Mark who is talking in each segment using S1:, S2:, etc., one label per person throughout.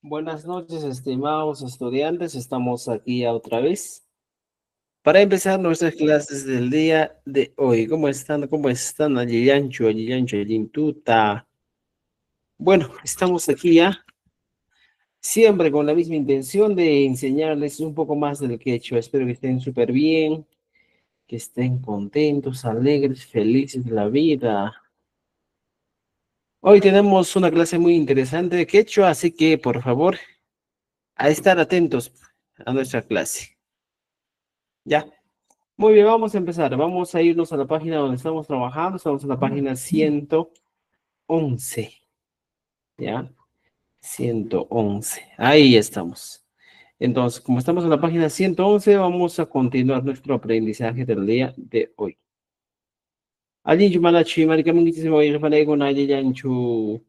S1: Buenas noches, estimados estudiantes. Estamos aquí otra vez para empezar nuestras clases del día de hoy. ¿Cómo están? ¿Cómo están? Ayiyancho, Ayiyancho, Ayintuta. Bueno, estamos aquí ya, siempre con la misma intención de enseñarles un poco más del quechua. Espero que estén súper bien, que estén contentos, alegres, felices de la vida. Hoy tenemos una clase muy interesante de quechua, así que por favor, a estar atentos a nuestra clase. ¿Ya? Muy bien, vamos a empezar. Vamos a irnos a la página donde estamos trabajando. Estamos en la página 111. ¿Ya? 111. Ahí estamos. Entonces, como estamos en la página 111, vamos a continuar nuestro aprendizaje del día de hoy. Allí, Yumalachi, Maricamingitis, Moirpanego, Naya, Yanchu.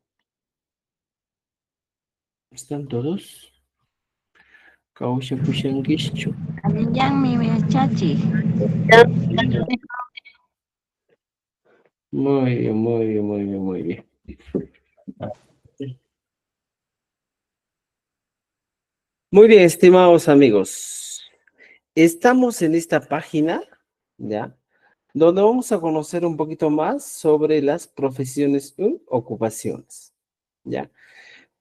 S1: ¿Están todos? Kausha, Kushangishu.
S2: Yang mi chachi.
S1: Muy bien, muy bien, muy bien, muy bien. Muy bien, estimados amigos. Estamos en esta página, ¿ya? Donde vamos a conocer un poquito más sobre las profesiones y ocupaciones, ¿ya?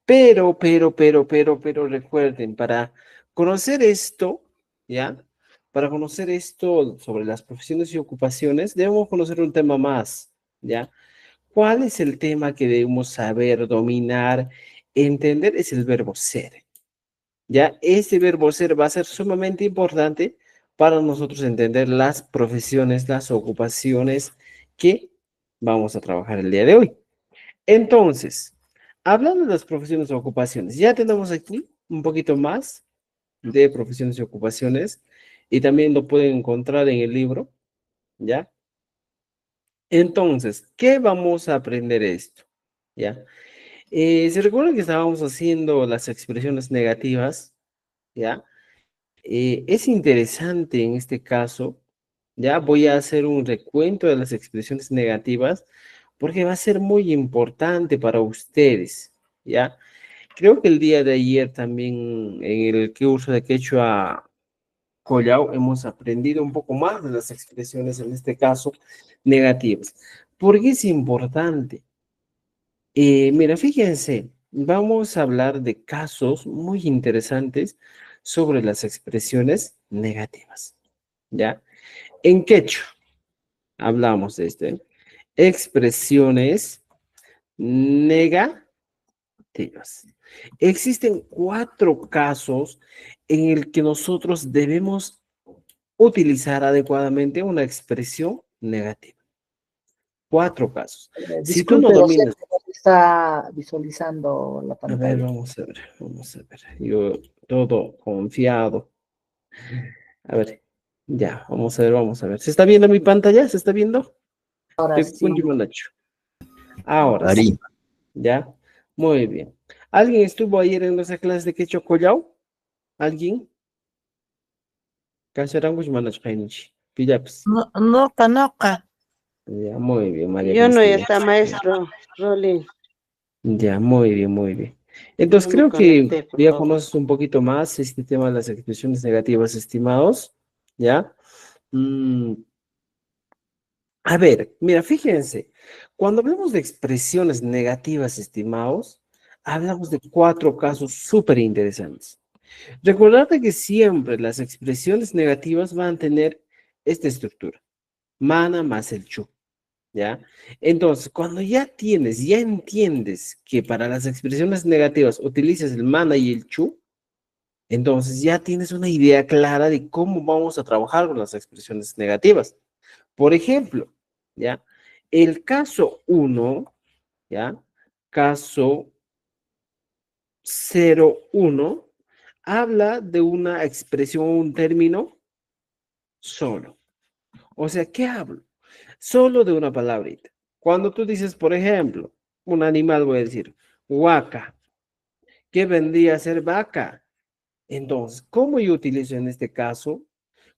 S1: Pero, recuerden, para conocer esto, ¿ya? Para conocer esto sobre las profesiones y ocupaciones, debemos conocer un tema más, ¿ya? ¿Cuál es el tema que debemos saber, dominar, entender? Es el verbo ser. Ya ese verbo ser va a ser sumamente importante para nosotros entender las profesiones, las ocupaciones que vamos a trabajar el día de hoy. Entonces, hablando de las profesiones o ocupaciones, ya tenemos aquí un poquito más de profesiones y ocupaciones y también lo pueden encontrar en el libro, ¿ya? Entonces, ¿qué vamos a aprender esto? ¿Ya? ¿Se recuerdan que estábamos haciendo las expresiones negativas? ¿Ya? Es interesante en este caso, ya voy a hacer un recuento de las expresiones negativas porque va a ser muy importante para ustedes, ¿ya? Creo que el día de ayer también en el curso de Quechua Collao hemos aprendido un poco más de las expresiones, en este caso, negativas. ¿Por qué es importante? Mira, fíjense, vamos a hablar de casos muy interesantes sobre las expresiones negativas, ¿ya? En quechua hablamos de esto, ¿eh? Expresiones negativas. Existen 4 casos en el que nosotros debemos utilizar adecuadamente una expresión negativa. 4 casos. Si tú no
S3: Disculpe, docente,
S1: dominas.
S3: no se está visualizando la
S1: A ver,
S3: pantalla.
S1: vamos a ver, vamos a ver. Yo todo confiado. A ver, ya, vamos a ver, vamos a ver. ¿Se está viendo mi pantalla? ¿Se está viendo?
S3: Ahora
S1: Te
S3: sí,
S1: cuento, Nacho. Ahora sí,
S4: Ari,
S1: ya. Muy bien. ¿Alguien estuvo ayer en nuestra clase de quechua collao? ¿Alguien? Cacharangush manach kainichi. Pillaps.
S2: No, noca, noca.
S1: Ya, muy bien, María
S5: Yo no, ya
S1: Cristina.
S5: está, maestro Rolín.
S1: Ya, muy bien, muy bien. Entonces,
S5: No me
S1: creo que
S5: conecté, por
S1: ya
S5: favor.
S1: conoces un poquito más este tema de las expresiones negativas, estimados. ¿Ya? Mm, A ver, mira, fíjense, cuando hablamos de expresiones negativas, estimados, hablamos de 4 casos súper interesantes. Recordad que siempre las expresiones negativas van a tener esta estructura, mana más el chu, ¿ya? Entonces, cuando ya entiendes que para las expresiones negativas utilizas el mana y el chu, entonces ya tienes una idea clara de cómo vamos a trabajar con las expresiones negativas. Por ejemplo, ¿ya? El caso 1, ¿ya? Caso 01, habla de una expresión, un término solo. O sea, ¿qué hablo? Solo de una palabrita. Cuando tú dices, por ejemplo, un animal, voy a decir, huaca, ¿qué vendría a ser vaca? Entonces, ¿cómo yo utilizo en este caso?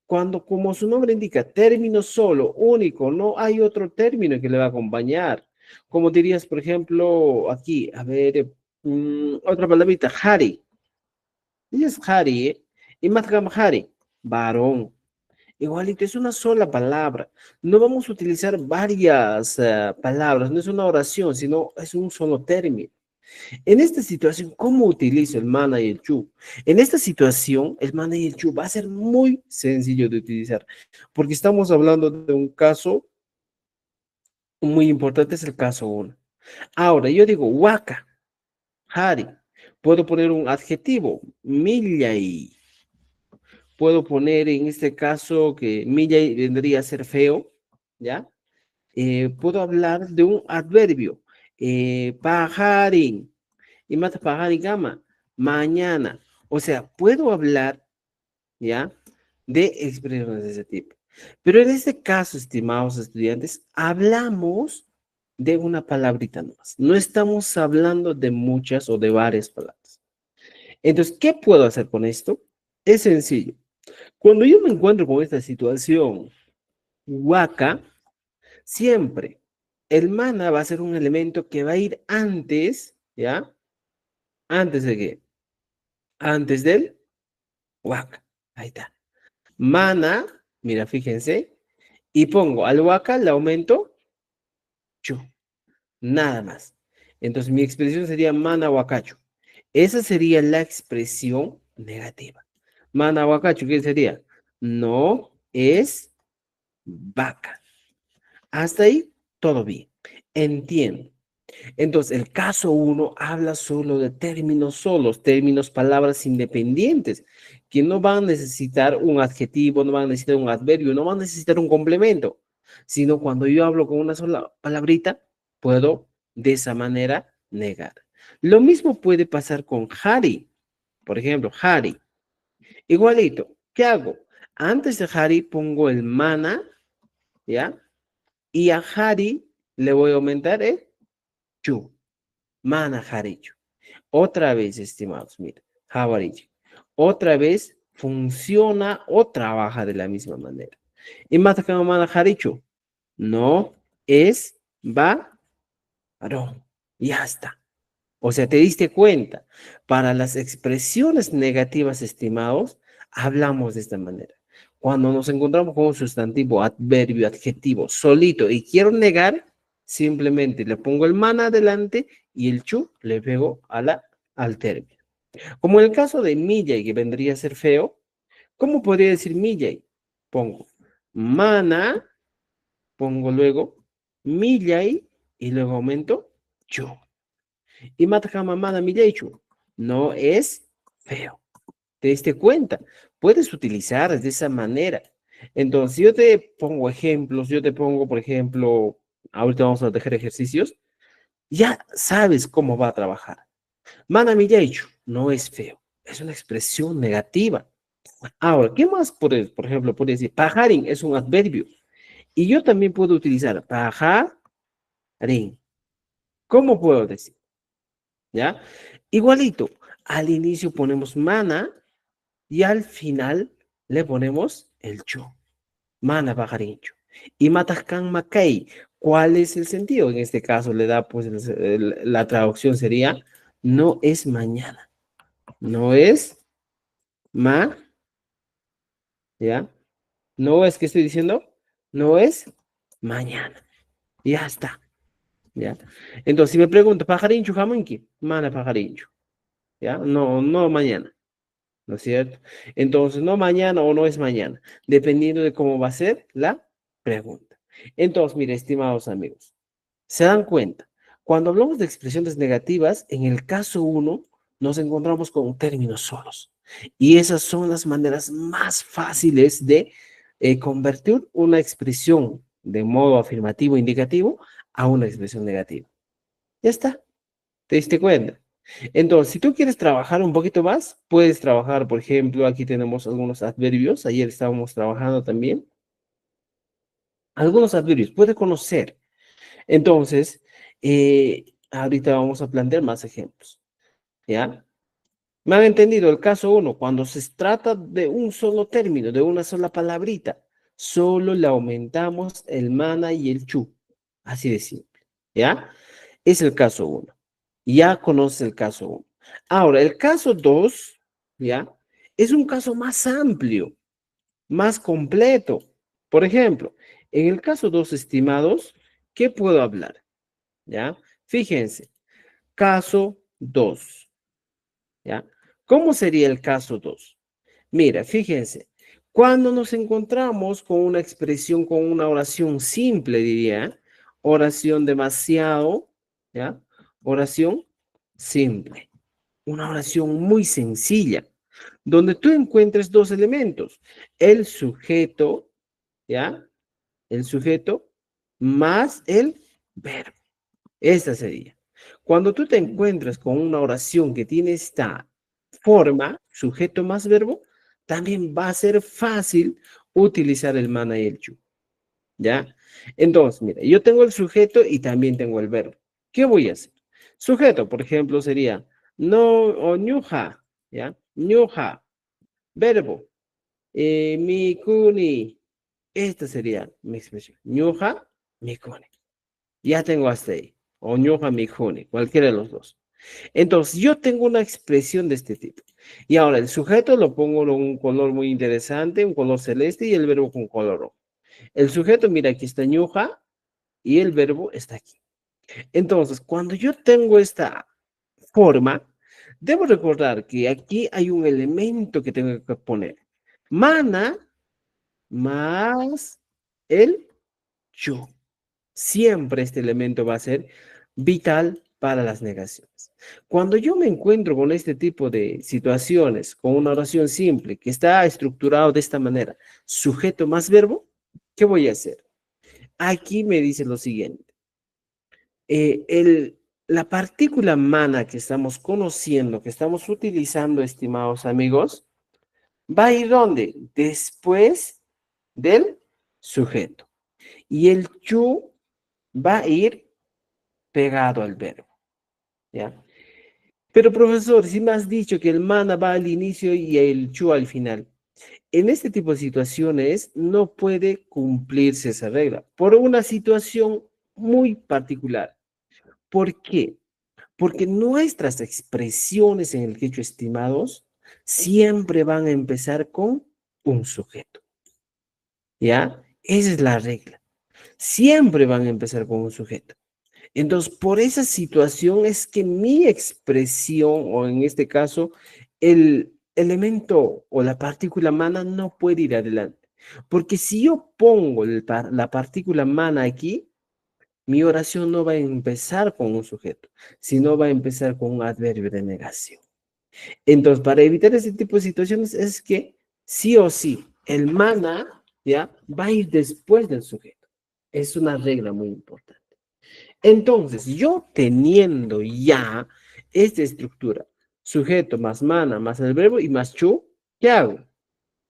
S1: Cuando, como su nombre indica, término solo, único, no hay otro término que le va a acompañar. Como dirías, por ejemplo, aquí, a ver, otra palabrita, Hari. Y es Hari, ¿eh? Y Matkam Hari, varón. Igualito, es una sola palabra. No vamos a utilizar varias palabras, no es una oración, sino es un solo término. En esta situación, ¿cómo utilizo el mana y el chu? En esta situación, el mana y el chu va a ser muy sencillo de utilizar, porque estamos hablando de un caso muy importante, es el caso 1. Ahora, yo digo waka, hari. Puedo poner un adjetivo, millay. Puedo poner en este caso que millay vendría a ser feo, ¿ya? Puedo hablar de un adverbio, pajarín. Y mata pajarín gama, mañana. O sea, puedo hablar, ¿ya? De expresiones de ese tipo. Pero en este caso, estimados estudiantes, hablamos de una palabrita nomás. No estamos hablando de muchas o de varias palabras. Entonces, ¿qué puedo hacer con esto? Es sencillo. Cuando yo me encuentro con esta situación, huaca, siempre el mana va a ser un elemento que va a ir antes, ¿ya? ¿Antes de qué? Antes del huaca. Ahí está. Mana, mira, fíjense, y pongo al huaca, le aumento chu, nada más. Entonces mi expresión sería mana huacacho. Esa sería la expresión negativa. Mana huacacho, ¿qué sería? No es vaca. Hasta ahí, todo bien. Entiendo. Entonces, el caso 1 habla solo de términos solos, términos, palabras independientes, que no van a necesitar un adjetivo, no van a necesitar un adverbio, no van a necesitar un complemento, sino cuando yo hablo con una sola palabrita, puedo de esa manera negar. Lo mismo puede pasar con Hari. Por ejemplo, Hari. Igualito. ¿Qué hago? Antes de Hari pongo el mana, ¿ya? Y a Hari le voy a aumentar el chu. Mana Harichu. Otra vez, estimados, mira, Harichu. Otra vez funciona o trabaja de la misma manera. Y mata como mana Harichu. No es varón. Ya está. O sea, te diste cuenta. Para las expresiones negativas, estimados, hablamos de esta manera. Cuando nos encontramos con un sustantivo, adverbio, adjetivo, solito y quiero negar, simplemente le pongo el mana adelante y el chu le pego al término. Como en el caso de Millay, que vendría a ser feo, ¿cómo podría decir Millay? Pongo mana, pongo luego Millay y luego aumento chu. Y Matakama Mana Millaichu no es feo. ¿Te diste cuenta? Puedes utilizar de esa manera. Entonces, yo te pongo ejemplos, yo te pongo, por ejemplo, ahorita vamos a dejar ejercicios, ya sabes cómo va a trabajar. Mana Millaichu no es feo, es una expresión negativa. Ahora, ¿qué más por ejemplo, puedes decir? Pajarín es un adverbio. Y yo también puedo utilizar pajarín. ¿Cómo puedo decir? ¿Ya? Igualito, al inicio ponemos mana y al final le ponemos el chu. Mana pajarincho. Y matascan macay. ¿Cuál es el sentido? En este caso le da, pues, la traducción sería, no es mañana. No es ma, ¿ya? No es que estoy diciendo, no es mañana. Ya está, ¿ya? Entonces, si me pregunto, pajarincho, jamonqui, mana pajarincho, ¿ya? No, no mañana. ¿No es cierto? Entonces, no mañana o no es mañana, dependiendo de cómo va a ser la pregunta. Entonces, mire, estimados amigos, se dan cuenta, cuando hablamos de expresiones negativas, en el caso 1 nos encontramos con términos solos. Y esas son las maneras más fáciles de convertir una expresión de modo afirmativo indicativo a una expresión negativa. Ya está, ¿te diste cuenta? Entonces, si tú quieres trabajar un poquito más, puedes trabajar, por ejemplo, aquí tenemos algunos adverbios, ayer estábamos trabajando también, algunos adverbios, puede conocer. Entonces, ahorita vamos a plantear más ejemplos, ¿ya? ¿Me han entendido? El caso 1, cuando se trata de un solo término, de una sola palabrita, solo le aumentamos el mana y el chu, así de simple, ¿ya? Es el caso 1. Ya conoce el caso 1. Ahora, el caso 2 ¿ya? Es un caso más amplio, más completo. Por ejemplo, en el caso 2 estimados, ¿qué puedo hablar? ¿Ya? Fíjense, caso 2, ¿ya? ¿Cómo sería el caso 2? Mira, fíjense, cuando nos encontramos con una expresión, con una oración simple, diría, oración demasiado, ¿ya? Oración simple, una oración muy sencilla, donde tú encuentres dos elementos, el sujeto, ¿ya? El sujeto más el verbo. Esta sería. Cuando tú te encuentras con una oración que tiene esta forma, sujeto más verbo, también va a ser fácil utilizar el mana y el you, ¿ya? Entonces, mira, yo tengo el sujeto y también tengo el verbo. ¿Qué voy a hacer? Sujeto, por ejemplo, sería no o ñuja, ¿ya? Ñuja, verbo, mi kuni. Esta sería mi expresión. Ñuja, mi kuni. Ya tengo hasta ahí. O ñuja, mi kuni, cualquiera de los dos. Entonces, yo tengo una expresión de este tipo. Y ahora, el sujeto lo pongo en un color muy interesante, un color celeste, y el verbo con color rojo. El sujeto, mira, aquí está ñuja, y el verbo está aquí. Entonces, cuando yo tengo esta forma, debo recordar que aquí hay un elemento que tengo que poner. Mana más el yo. Siempre este elemento va a ser vital para las negaciones. Cuando yo me encuentro con este tipo de situaciones, con una oración simple que está estructurado de esta manera, sujeto más verbo, ¿qué voy a hacer? Aquí me dice lo siguiente. La partícula mana que estamos conociendo, que estamos utilizando, estimados amigos, va a ir ¿dónde? Después del sujeto. Y el you va a ir pegado al verbo, ¿ya? Pero profesor, si me has dicho que el mana va al inicio y el you al final, en este tipo de situaciones no puede cumplirse esa regla por una situación muy particular. ¿Por qué? Porque nuestras expresiones en el quechua, estimados, siempre van a empezar con un sujeto, ¿ya? Esa es la regla. Siempre van a empezar con un sujeto. Entonces, por esa situación es que mi expresión, o en este caso, el elemento o la partícula mana no puede ir adelante. Porque si yo pongo la partícula mana aquí, mi oración no va a empezar con un sujeto, sino va a empezar con un adverbio de negación. Entonces, para evitar ese tipo de situaciones es que sí o sí, el mana, ¿ya? Va a ir después del sujeto. Es una regla muy importante. Entonces, yo teniendo ya esta estructura, sujeto más mana, más el verbo y más chu, ¿qué hago?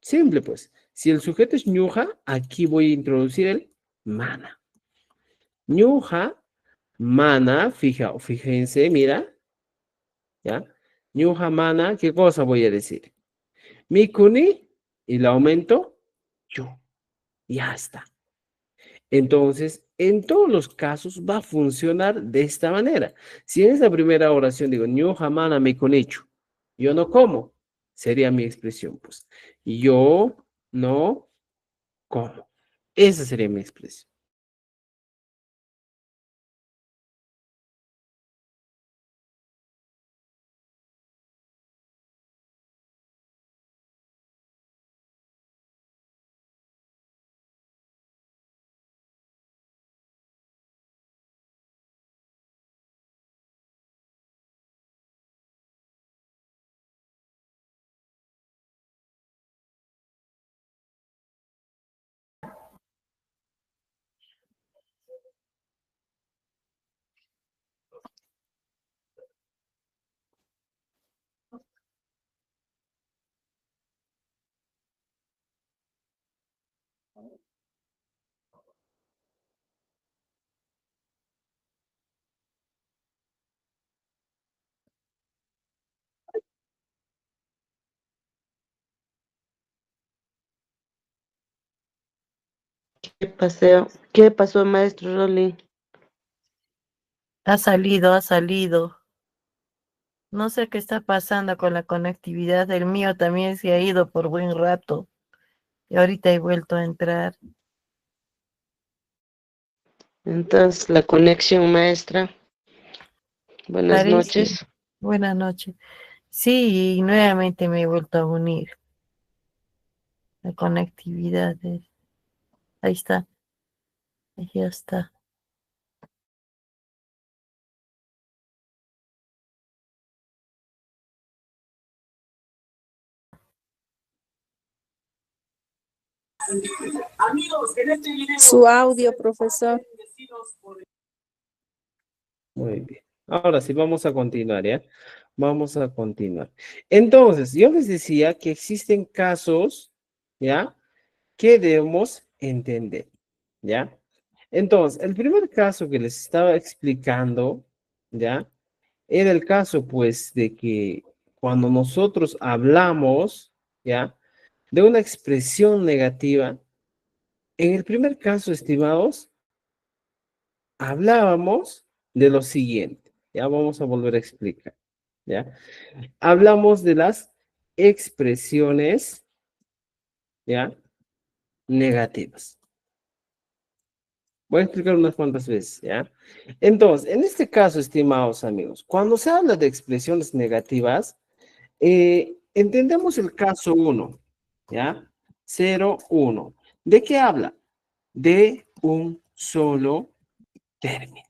S1: Simple pues. Si el sujeto es ñuja, aquí voy a introducir el mana. Ñuja, mana, fíjense, mira, ¿ya? Ñuja, mana, ¿qué cosa voy a decir? Mikuni, y le aumento, yo. Ya está. Entonces, en todos los casos va a funcionar de esta manera. Si en esta primera oración digo, yo jamana me conecho, yo no como, sería mi expresión, pues. Yo no como. Esa sería mi expresión.
S5: ¿Qué pasó, maestro Rolly?
S2: Ha salido, ha salido. No sé qué está pasando con la conectividad. El mío también se ha ido por buen rato. Y ahorita he vuelto a entrar.
S5: Entonces, la conexión maestra. Buenas
S2: Parece.
S5: noches.
S2: Buenas noches. Sí, y nuevamente me he vuelto a unir. La conectividad. Ahí está. Ahí ya está.
S4: Su audio, profesor.
S1: Muy bien. Ahora sí, vamos a continuar, ¿ya? Vamos a continuar. Entonces, yo les decía que existen casos, ¿ya? Que debemos entender, ¿ya? Entonces, el primer caso que les estaba explicando, ¿ya? Era el caso, pues, de que cuando nosotros hablamos, ¿ya? De una expresión negativa, en el primer caso, estimados, hablábamos de lo siguiente. Ya vamos a volver a explicar, ¿ya? Hablamos de las expresiones, ¿ya? Negativas. Voy a explicar unas cuantas veces, ¿ya? Entonces, en este caso, estimados amigos, cuando se habla de expresiones negativas, entendemos el caso 1, ¿ya? 0, 1. ¿De qué habla? De un solo término,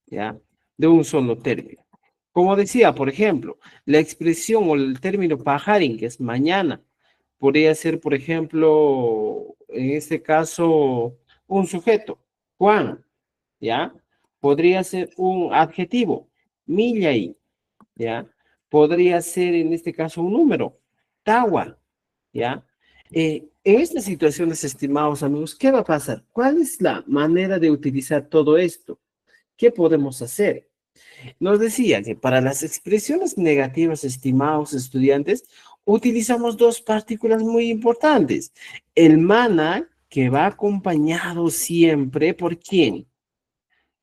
S1: ¿ya? De un solo término. Como decía, por ejemplo, la expresión o el término pajarín, que es mañana, podría ser, por ejemplo, en este caso, un sujeto, Juan, ¿ya? Podría ser un adjetivo, millay, ¿ya? Podría ser en este caso un número, tawa, ¿ya? En estas situaciones, estimados amigos, ¿qué va a pasar? ¿Cuál es la manera de utilizar todo esto? ¿Qué podemos hacer? Nos decía que para las expresiones negativas, estimados estudiantes, utilizamos dos partículas muy importantes. El mana, que va acompañado siempre por quién?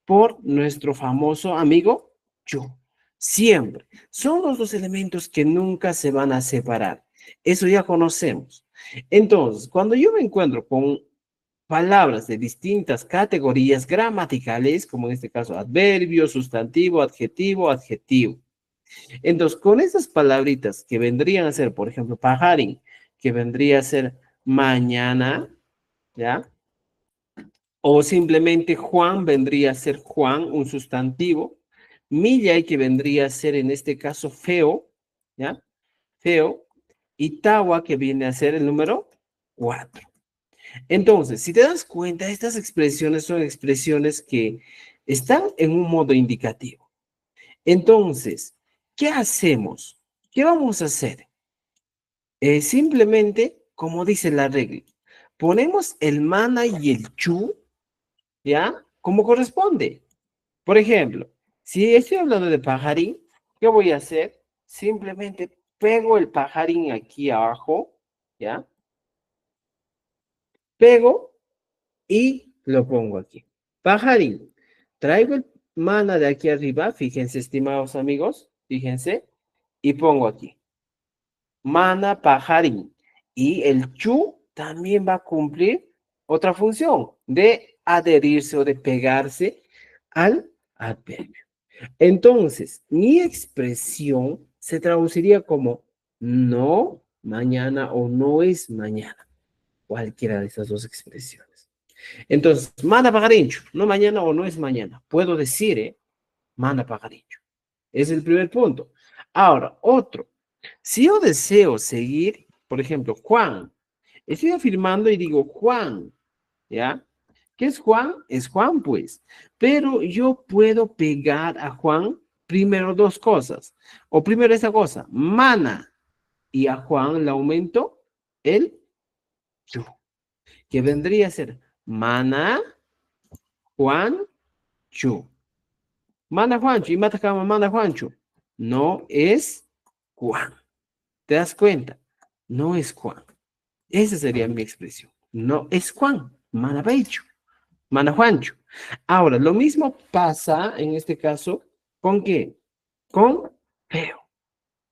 S1: Por nuestro famoso amigo yo. Siempre. Son los dos elementos que nunca se van a separar. Eso ya conocemos. Entonces, cuando yo me encuentro con palabras de distintas categorías gramaticales, como en este caso adverbio, sustantivo, adjetivo, adjetivo. Entonces, con estas palabritas que vendrían a ser, por ejemplo, pajarín, que vendría a ser mañana, ¿ya? O simplemente Juan vendría a ser Juan, un sustantivo. Millay, que vendría a ser en este caso feo, ¿ya? Feo. Y Tawa, que viene a ser el número 4. Entonces, si te das cuenta, estas expresiones son expresiones que están en un modo indicativo. Entonces, ¿qué hacemos? ¿Qué vamos a hacer? Simplemente, como dice la regla, ponemos el mana y el chu, ¿ya? Como corresponde. Por ejemplo, si estoy hablando de pajarín, ¿qué voy a hacer? Simplemente pego el pajarín aquí abajo, ¿ya? Pego y lo pongo aquí. Pajarín. Traigo el mana de aquí arriba, fíjense, estimados amigos, fíjense, y pongo aquí. Mana pajarín. Y el chu también va a cumplir otra función de adherirse o de pegarse al adverbio. Entonces, mi expresión se traduciría como no mañana o no es mañana. Cualquiera de estas dos expresiones. Entonces, mana pagarincho, no mañana o no es mañana. Puedo decir, mana pagarincho. Es el primer punto. Ahora, otro. Si yo deseo seguir, por ejemplo, Juan, estoy afirmando y digo Juan, ¿ya? ¿Qué es Juan? Es Juan, pues. Pero yo puedo pegar a Juan primero dos cosas. O primero esa cosa, mana. Y a Juan le aumento el yo, que vendría a ser mana Juan Chu. Mana Juancho y mata cama mana Juancho. No es Juan. ¿Te das cuenta? No es Juan. Esa sería mi expresión. No es Juan. Mana Pecho. Mana Juancho. Ahora, lo mismo pasa en este caso con qué? Con feo.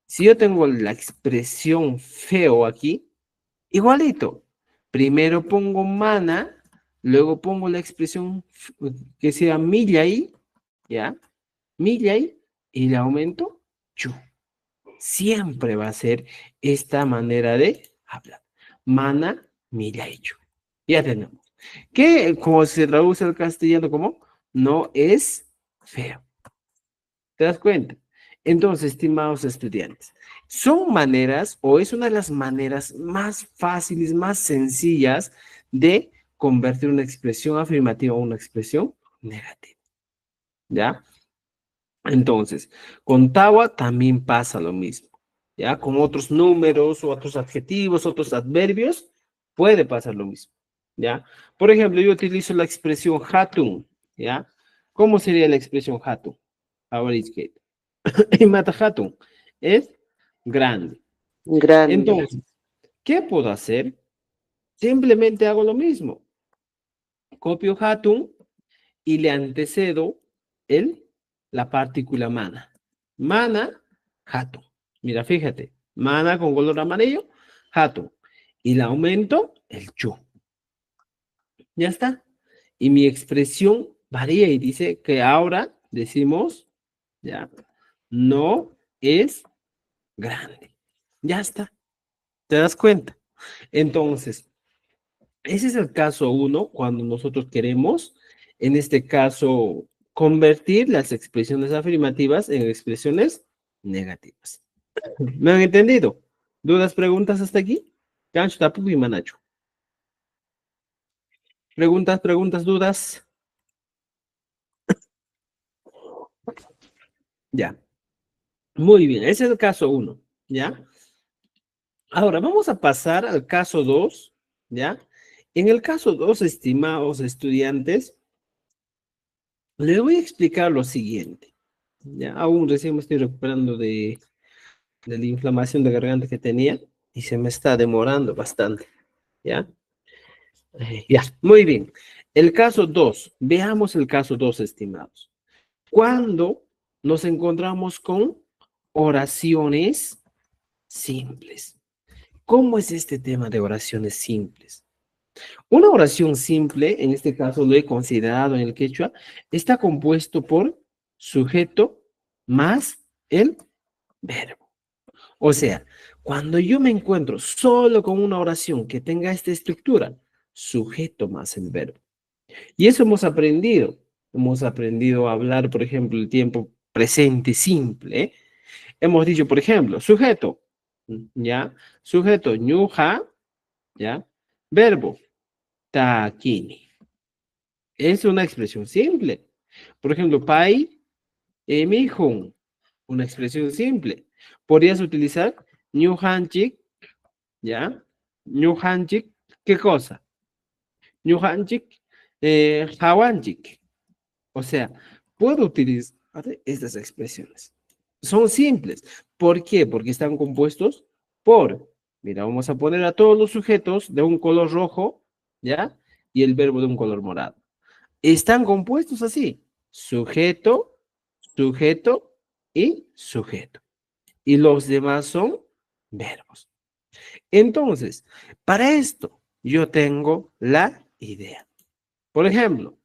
S1: Si yo tengo la expresión feo aquí, igualito. Primero pongo mana, luego pongo la expresión que sea millay, ¿ya? Millay, y le aumento chu. Siempre va a ser esta manera de hablar. Mana, millay, chu. Ya tenemos. Que como se traduce al castellano como no es feo. ¿Te das cuenta? Entonces, estimados estudiantes, son maneras o es una de las maneras más fáciles, más sencillas de convertir una expresión afirmativa a una expresión negativa. ¿Ya? Entonces, con Tawa también pasa lo mismo. ¿Ya? Con otros números, o otros adjetivos, otros adverbios, puede pasar lo mismo. ¿Ya? Por ejemplo, yo utilizo la expresión hatun. ¿Ya? ¿Cómo sería la expresión hatun? Ahora izquierda. Y Matahatun es grande.
S5: Grande.
S1: Entonces, ¿qué puedo hacer? Simplemente hago lo mismo. Copio Hatun y le antecedo la partícula mana. Mana, Hatun. Mira, fíjate. Mana con color amarillo, Hatun. Y le aumento el chu. Ya está. Y mi expresión varía y dice que ahora decimos, ya, no es grande. Ya está. ¿Te das cuenta? Entonces, ese es el caso uno cuando nosotros queremos, en este caso, convertir las expresiones afirmativas en expresiones negativas. ¿Me han entendido? ¿Dudas, preguntas hasta aquí? Gancho, tapu y manacho. Preguntas, dudas. Ya. Muy bien, ese es el caso uno. ¿Ya? Ahora vamos a pasar al caso 2, ¿ya? En el caso 2, estimados estudiantes, les voy a explicar lo siguiente. Ya, aún recién me estoy recuperando de la inflamación de garganta que tenía y se me está demorando bastante. ¿Ya? Ya, muy bien. El caso 2, veamos el caso 2, estimados. Cuando nos encontramos con oraciones simples. ¿Cómo es este tema de oraciones simples? Una oración simple, en este caso lo he considerado en el quechua, está compuesto por sujeto más el verbo. O sea, cuando yo me encuentro solo con una oración que tenga esta estructura, sujeto más el verbo. Y eso hemos aprendido. Hemos aprendido a hablar, por ejemplo, el tiempo presente simple. ¿Eh? Hemos dicho, por ejemplo, sujeto, ¿ya? Sujeto, ñuja, ¿ya? Verbo, taquini. Es una expresión simple. Por ejemplo, pai, emihun, una expresión simple. Podrías utilizar ñuhanchik, ¿ya? Ñuhanchik, ¿qué cosa? Ñuhanchik, hawanchik. O sea, puedo utilizar estas expresiones. Son simples. ¿Por qué? Porque están compuestos por, mira, vamos a poner a todos los sujetos de un color rojo, ¿ya? Y el verbo de un color morado. Están compuestos así, sujeto, sujeto y sujeto. Y los demás son verbos. Entonces, para esto yo tengo la idea. Por ejemplo,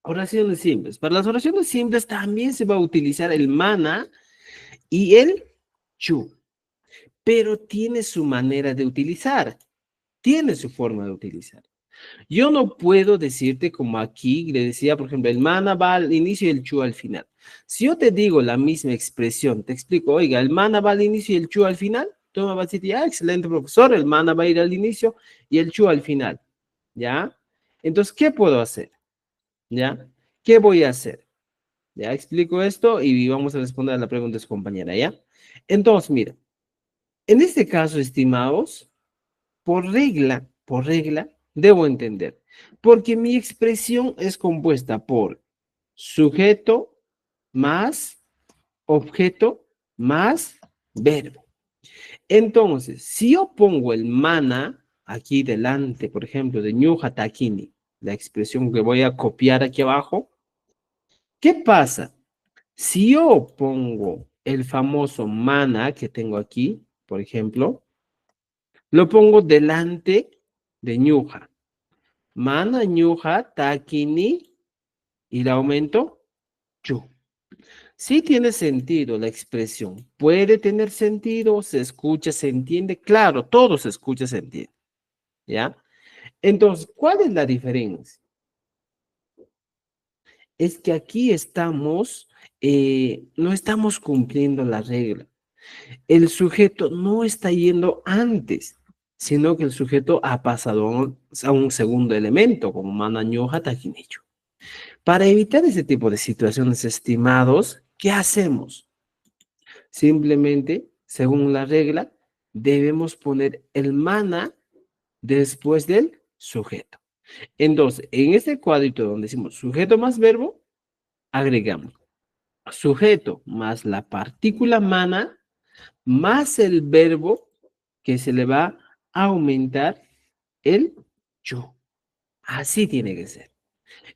S1: oraciones simples. Para las oraciones simples también se va a utilizar el mana y el chu, pero tiene su manera de utilizar, tiene su forma de utilizar. Yo no puedo decirte como aquí le decía, por ejemplo, el mana va al inicio y el chu al final. Si yo te digo la misma expresión, te explico, oiga, el mana va al inicio y el chu al final, tú me vas a decir, ah, excelente profesor, el mana va a ir al inicio y el chu al final, ¿ya? Entonces, ¿qué puedo hacer? ¿Ya? ¿Qué voy a hacer? Ya explico esto y vamos a responder a la pregunta de su compañera, ¿ya? Entonces, mira, en este caso, estimados, por regla, debo entender, porque mi expresión es compuesta por sujeto más objeto más verbo. Entonces, si yo pongo el mana aquí delante, por ejemplo, de ñuja takini, la expresión que voy a copiar aquí abajo, ¿qué pasa? Si yo pongo el famoso mana que tengo aquí, por ejemplo, lo pongo delante de ñuja. Mana, ñuja, takini, y le aumento chu. Sí tiene sentido la expresión. Puede tener sentido, se escucha, se entiende. Claro, todo se escucha, se entiende. ¿Ya? Entonces, ¿cuál es la diferencia? Es que aquí estamos, no estamos cumpliendo la regla. El sujeto no está yendo antes, sino que el sujeto ha pasado a un segundo elemento, como manañoja taquinicho. Para evitar ese tipo de situaciones, estimados, ¿qué hacemos? Simplemente, según la regla, debemos poner el mana después del sujeto. Entonces, en este cuadrito donde decimos sujeto más verbo, agregamos sujeto más la partícula mana más el verbo que se le va a aumentar el yo. Así tiene que ser.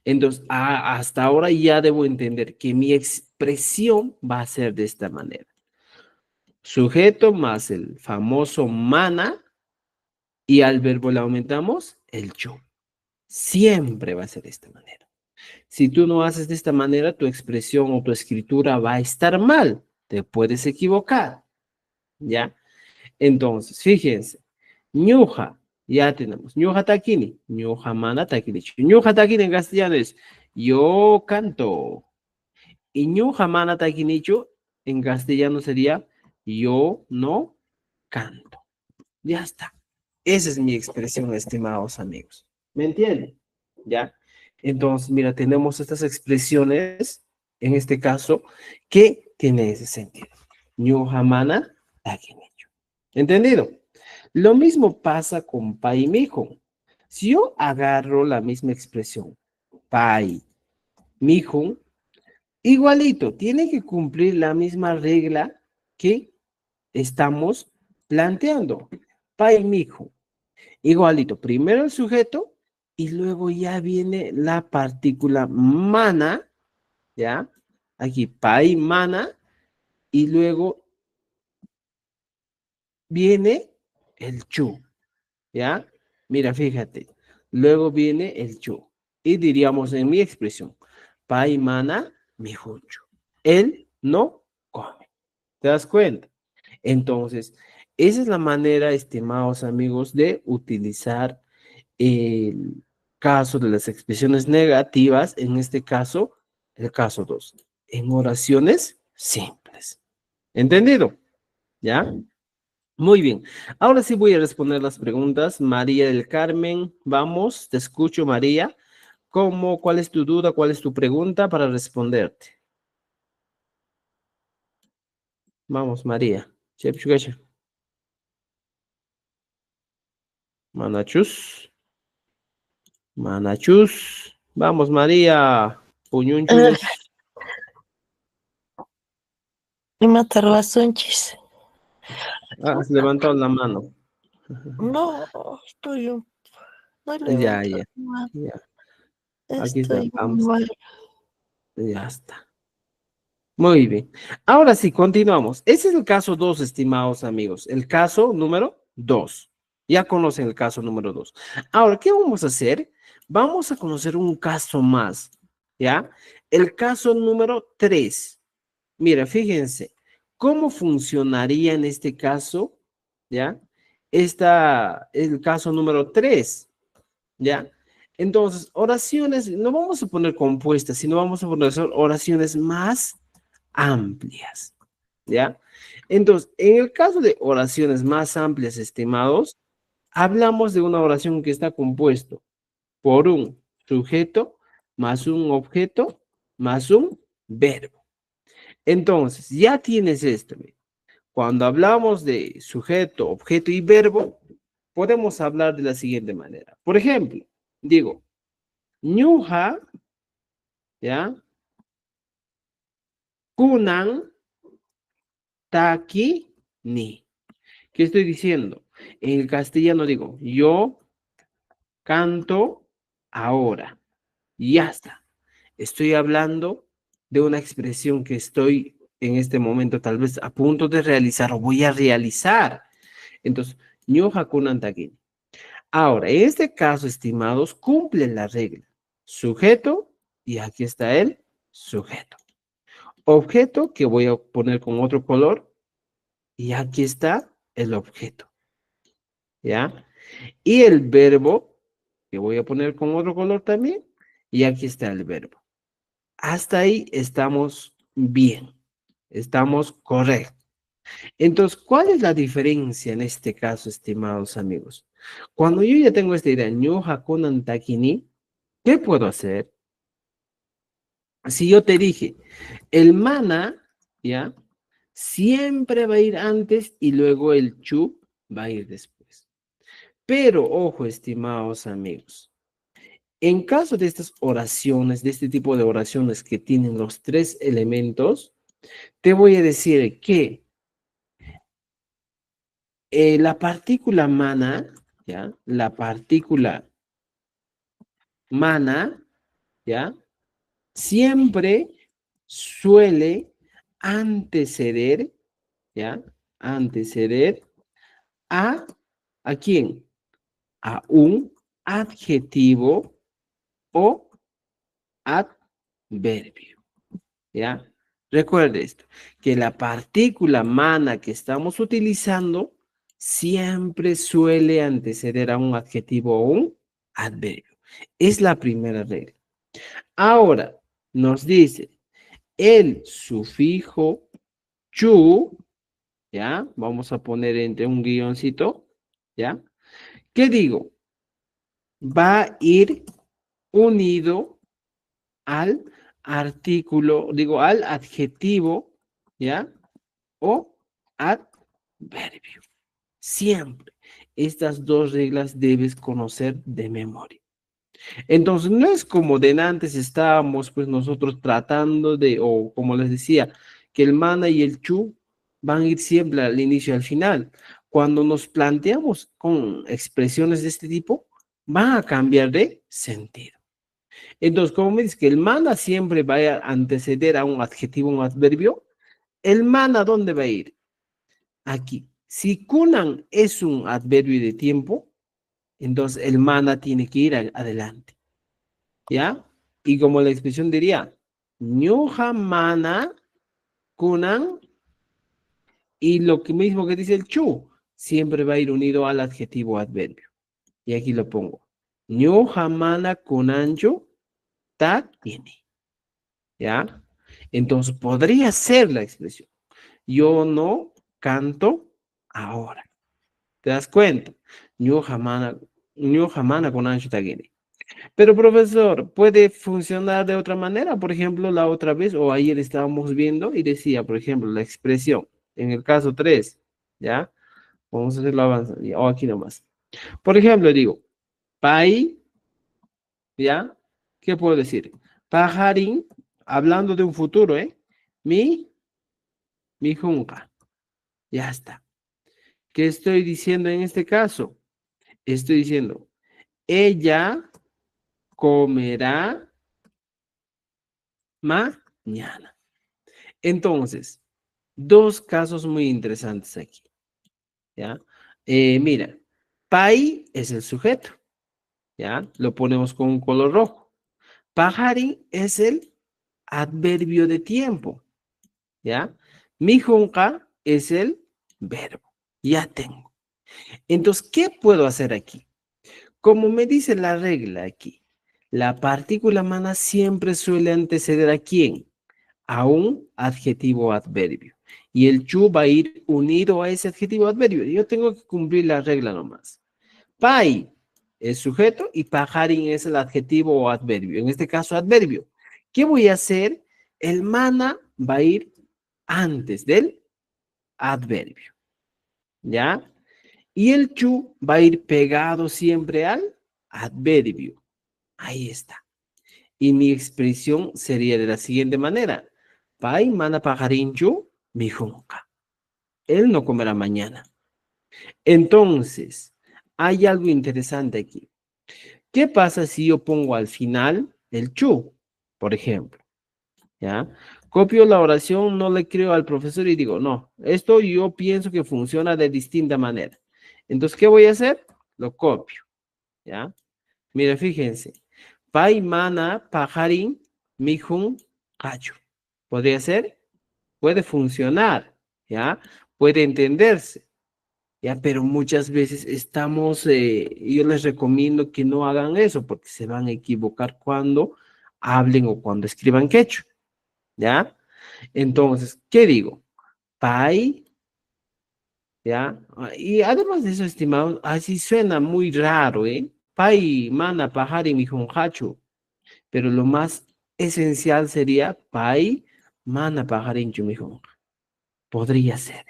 S1: Entonces, hasta ahora ya debo entender que mi expresión va a ser de esta manera. Sujeto más el famoso mana y al verbo le aumentamos el yo. Siempre va a ser de esta manera. Si tú no haces de esta manera, tu expresión o tu escritura va a estar mal. Te puedes equivocar. ¿Ya? Entonces, fíjense. Ñuja, ya tenemos. Ñuja takini. Ñuja mana takini. Ñuja takini en castellano es yo canto. Y ñuja mana takinicho en castellano sería yo no canto. Ya está. Esa es mi expresión, estimados amigos. ¿Me entienden? ¿Ya? Entonces, mira, tenemos estas expresiones, en este caso, que tienen ese sentido. Ñuja mana takinicho. ¿Entendido? Lo mismo pasa con pai y mijo. Si yo agarro la misma expresión, pai, mijo, igualito, tiene que cumplir la misma regla que estamos planteando. Pai, mijo. Igualito, primero el sujeto y luego ya viene la partícula mana, ¿ya? Aquí, pai, mana, y luego viene el chu. ¿Ya? Mira, fíjate. Luego viene el chu. Y diríamos en mi expresión, paimana mi juncho. Él no come. ¿Te das cuenta? Entonces, esa es la manera, estimados amigos, de utilizar el caso de las expresiones negativas, en este caso, el caso 2, en oraciones simples. ¿Entendido? ¿Ya? Muy bien. Ahora sí voy a responder las preguntas. María del Carmen, vamos, te escucho, María. ¿Cuál es tu duda? ¿Cuál es tu pregunta para responderte? Vamos, María. Manachus. Manachus. Vamos, María. Puñunchus.
S2: Y matar las sonchis.
S1: Has levantado la mano.
S2: No, no he
S1: Ya,
S2: levantado
S1: ya,
S2: la mano.
S1: ya. Aquí está.
S2: Estoy
S1: Vamos.
S2: mal.
S1: Ya está. Muy bien. Ahora sí, continuamos. Ese es el caso 2, estimados amigos. El caso número 2. Ya conocen el caso número 2. Ahora, ¿qué vamos a hacer? Vamos a conocer un caso más, ¿ya? El caso número 3. Mira, fíjense, ¿cómo funcionaría en este caso? ¿Ya? El caso número 3. ¿Ya? Entonces, oraciones, no vamos a poner compuestas, sino vamos a poner oraciones más amplias, ¿ya? Entonces, en el caso de oraciones más amplias, estimados, hablamos de una oración que está compuesto por un sujeto más un objeto más un verbo. Entonces, ya tienes esto. Mira. Cuando hablamos de sujeto, objeto y verbo, podemos hablar de la siguiente manera. Por ejemplo, digo, ñuja, ¿ya? Kunan, taki, ni. ¿Qué estoy diciendo? En el castellano digo, yo canto ahora. Y ya está. Estoy hablando de una expresión que estoy en este momento tal vez a punto de realizar o voy a realizar. Entonces, ñu hakunan takini. Ahora, en este caso, estimados, cumple la regla. Sujeto, y aquí está el sujeto. Objeto, que voy a poner con otro color, y aquí está el objeto. ¿Ya? Y el verbo, que voy a poner con otro color también, y aquí está el verbo. Hasta ahí estamos bien, estamos correctos. Entonces, ¿cuál es la diferencia en este caso, estimados amigos? Cuando yo ya tengo esta idea, ñu hakunan takini, ¿qué puedo hacer? Si yo te dije, el mana, ¿ya? Siempre va a ir antes y luego el chu va a ir después. Pero, ojo, estimados amigos, en caso de estas oraciones, de este tipo de oraciones que tienen los tres elementos, te voy a decir que la partícula mana, ¿ya? La partícula mana, ¿ya? Siempre suele anteceder, ¿ya? Anteceder ¿a quién? A un adjetivo o adverbio, ¿ya? Recuerde esto, que la partícula mana que estamos utilizando siempre suele anteceder a un adjetivo o un adverbio. Es la primera regla. Ahora, nos dice el sufijo chu, ¿ya? Vamos a poner entre un guioncito, ¿ya? ¿Qué digo? Va a ir unido al artículo, digo, al adjetivo, ¿ya? O adverbio. Siempre. Estas dos reglas debes conocer de memoria. Entonces, no es como de antes estábamos, pues nosotros tratando de, o como les decía, que el mana y el chu van a ir siempre al inicio y al final. Cuando nos planteamos con expresiones de este tipo, van a cambiar de sentido. Entonces, como me dices que el mana siempre va a anteceder a un adjetivo, un adverbio, el mana, ¿dónde va a ir? Aquí. Si kunan es un adverbio de tiempo, entonces el mana tiene que ir adelante. ¿Ya? Y como la expresión diría, ñuja mana kunan, y lo que mismo que dice el chu, siempre va a ir unido al adjetivo adverbio. Y aquí lo pongo. Ñuja mana kunancho ta tiene. ¿Ya? Entonces podría ser la expresión. Yo no canto ahora. ¿Te das cuenta? Ñuja mana kunancho ta tiene. Pero profesor, ¿puede funcionar de otra manera? Por ejemplo, la otra vez o ayer estábamos viendo y decía, por ejemplo, la expresión, en el caso 3, ¿ya? Vamos a hacerlo avanzando, o aquí nomás. Por ejemplo, digo, pai, ¿ya? ¿Qué puedo decir? Pajarín, hablando de un futuro, ¿eh? Mi junca. Ya está. ¿Qué estoy diciendo en este caso? Estoy diciendo, ella comerá mañana. Entonces, dos casos muy interesantes aquí, ¿ya? Mira, pai es el sujeto, ¿ya? Lo ponemos con un color rojo. Pajarín es el adverbio de tiempo, ¿ya? Mijunca es el verbo. Ya tengo. Entonces, ¿qué puedo hacer aquí? Como me dice la regla aquí, la partícula mana siempre suele anteceder ¿a quién? A un adjetivo adverbio. Y el chu va a ir unido a ese adjetivo adverbio. Yo tengo que cumplir la regla nomás. Pai es sujeto y pajarín es el adjetivo o adverbio. En este caso, adverbio. ¿Qué voy a hacer? El mana va a ir antes del adverbio. ¿Ya? Y el chu va a ir pegado siempre al adverbio. Ahí está. Y mi expresión sería de la siguiente manera. Pai mana pajarinchu mi junca. Él no comerá mañana. Entonces, hay algo interesante aquí. ¿Qué pasa si yo pongo al final el chu, por ejemplo? ¿ya? Copio la oración, no le creo al profesor y digo, no, esto yo pienso que funciona de distinta manera. Entonces, ¿qué voy a hacer? Lo copio, ¿ya? Mira, fíjense. Pai, mana, pajarín, mijun, cacho. ¿Podría ser? Puede funcionar, ¿ya? Puede entenderse, ¿ya? Pero muchas veces yo les recomiendo que no hagan eso porque se van a equivocar cuando hablen o cuando escriban quechua, ¿ya? Entonces, ¿qué digo? Pai, ¿ya? Y además de eso, estimados, así suena muy raro, ¿eh? Pai, mana, pajarín, mijun, cacho. Pero lo más esencial sería Pai, Mana, Pajarín, Chumijón. Podría ser,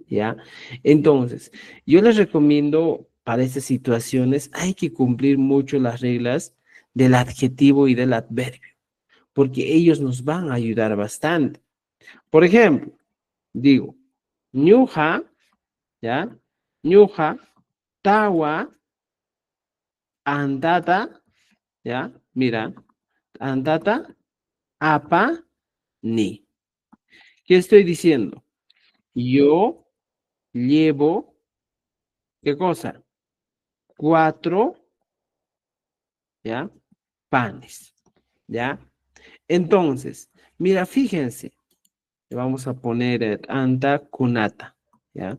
S1: ¿ya? Entonces, yo les recomiendo para estas situaciones, hay que cumplir mucho las reglas del adjetivo y del adverbio, porque ellos nos van a ayudar bastante. Por ejemplo, digo, ñuja, ¿ya? Ñuja, tawa, andata, ¿ya? Mira, andata, apa, ni. ¿Qué estoy diciendo? Yo llevo, ¿qué cosa? 4, ¿ya? Panes, ¿ya? Entonces, mira, fíjense, le vamos a poner anta kunata, ¿ya?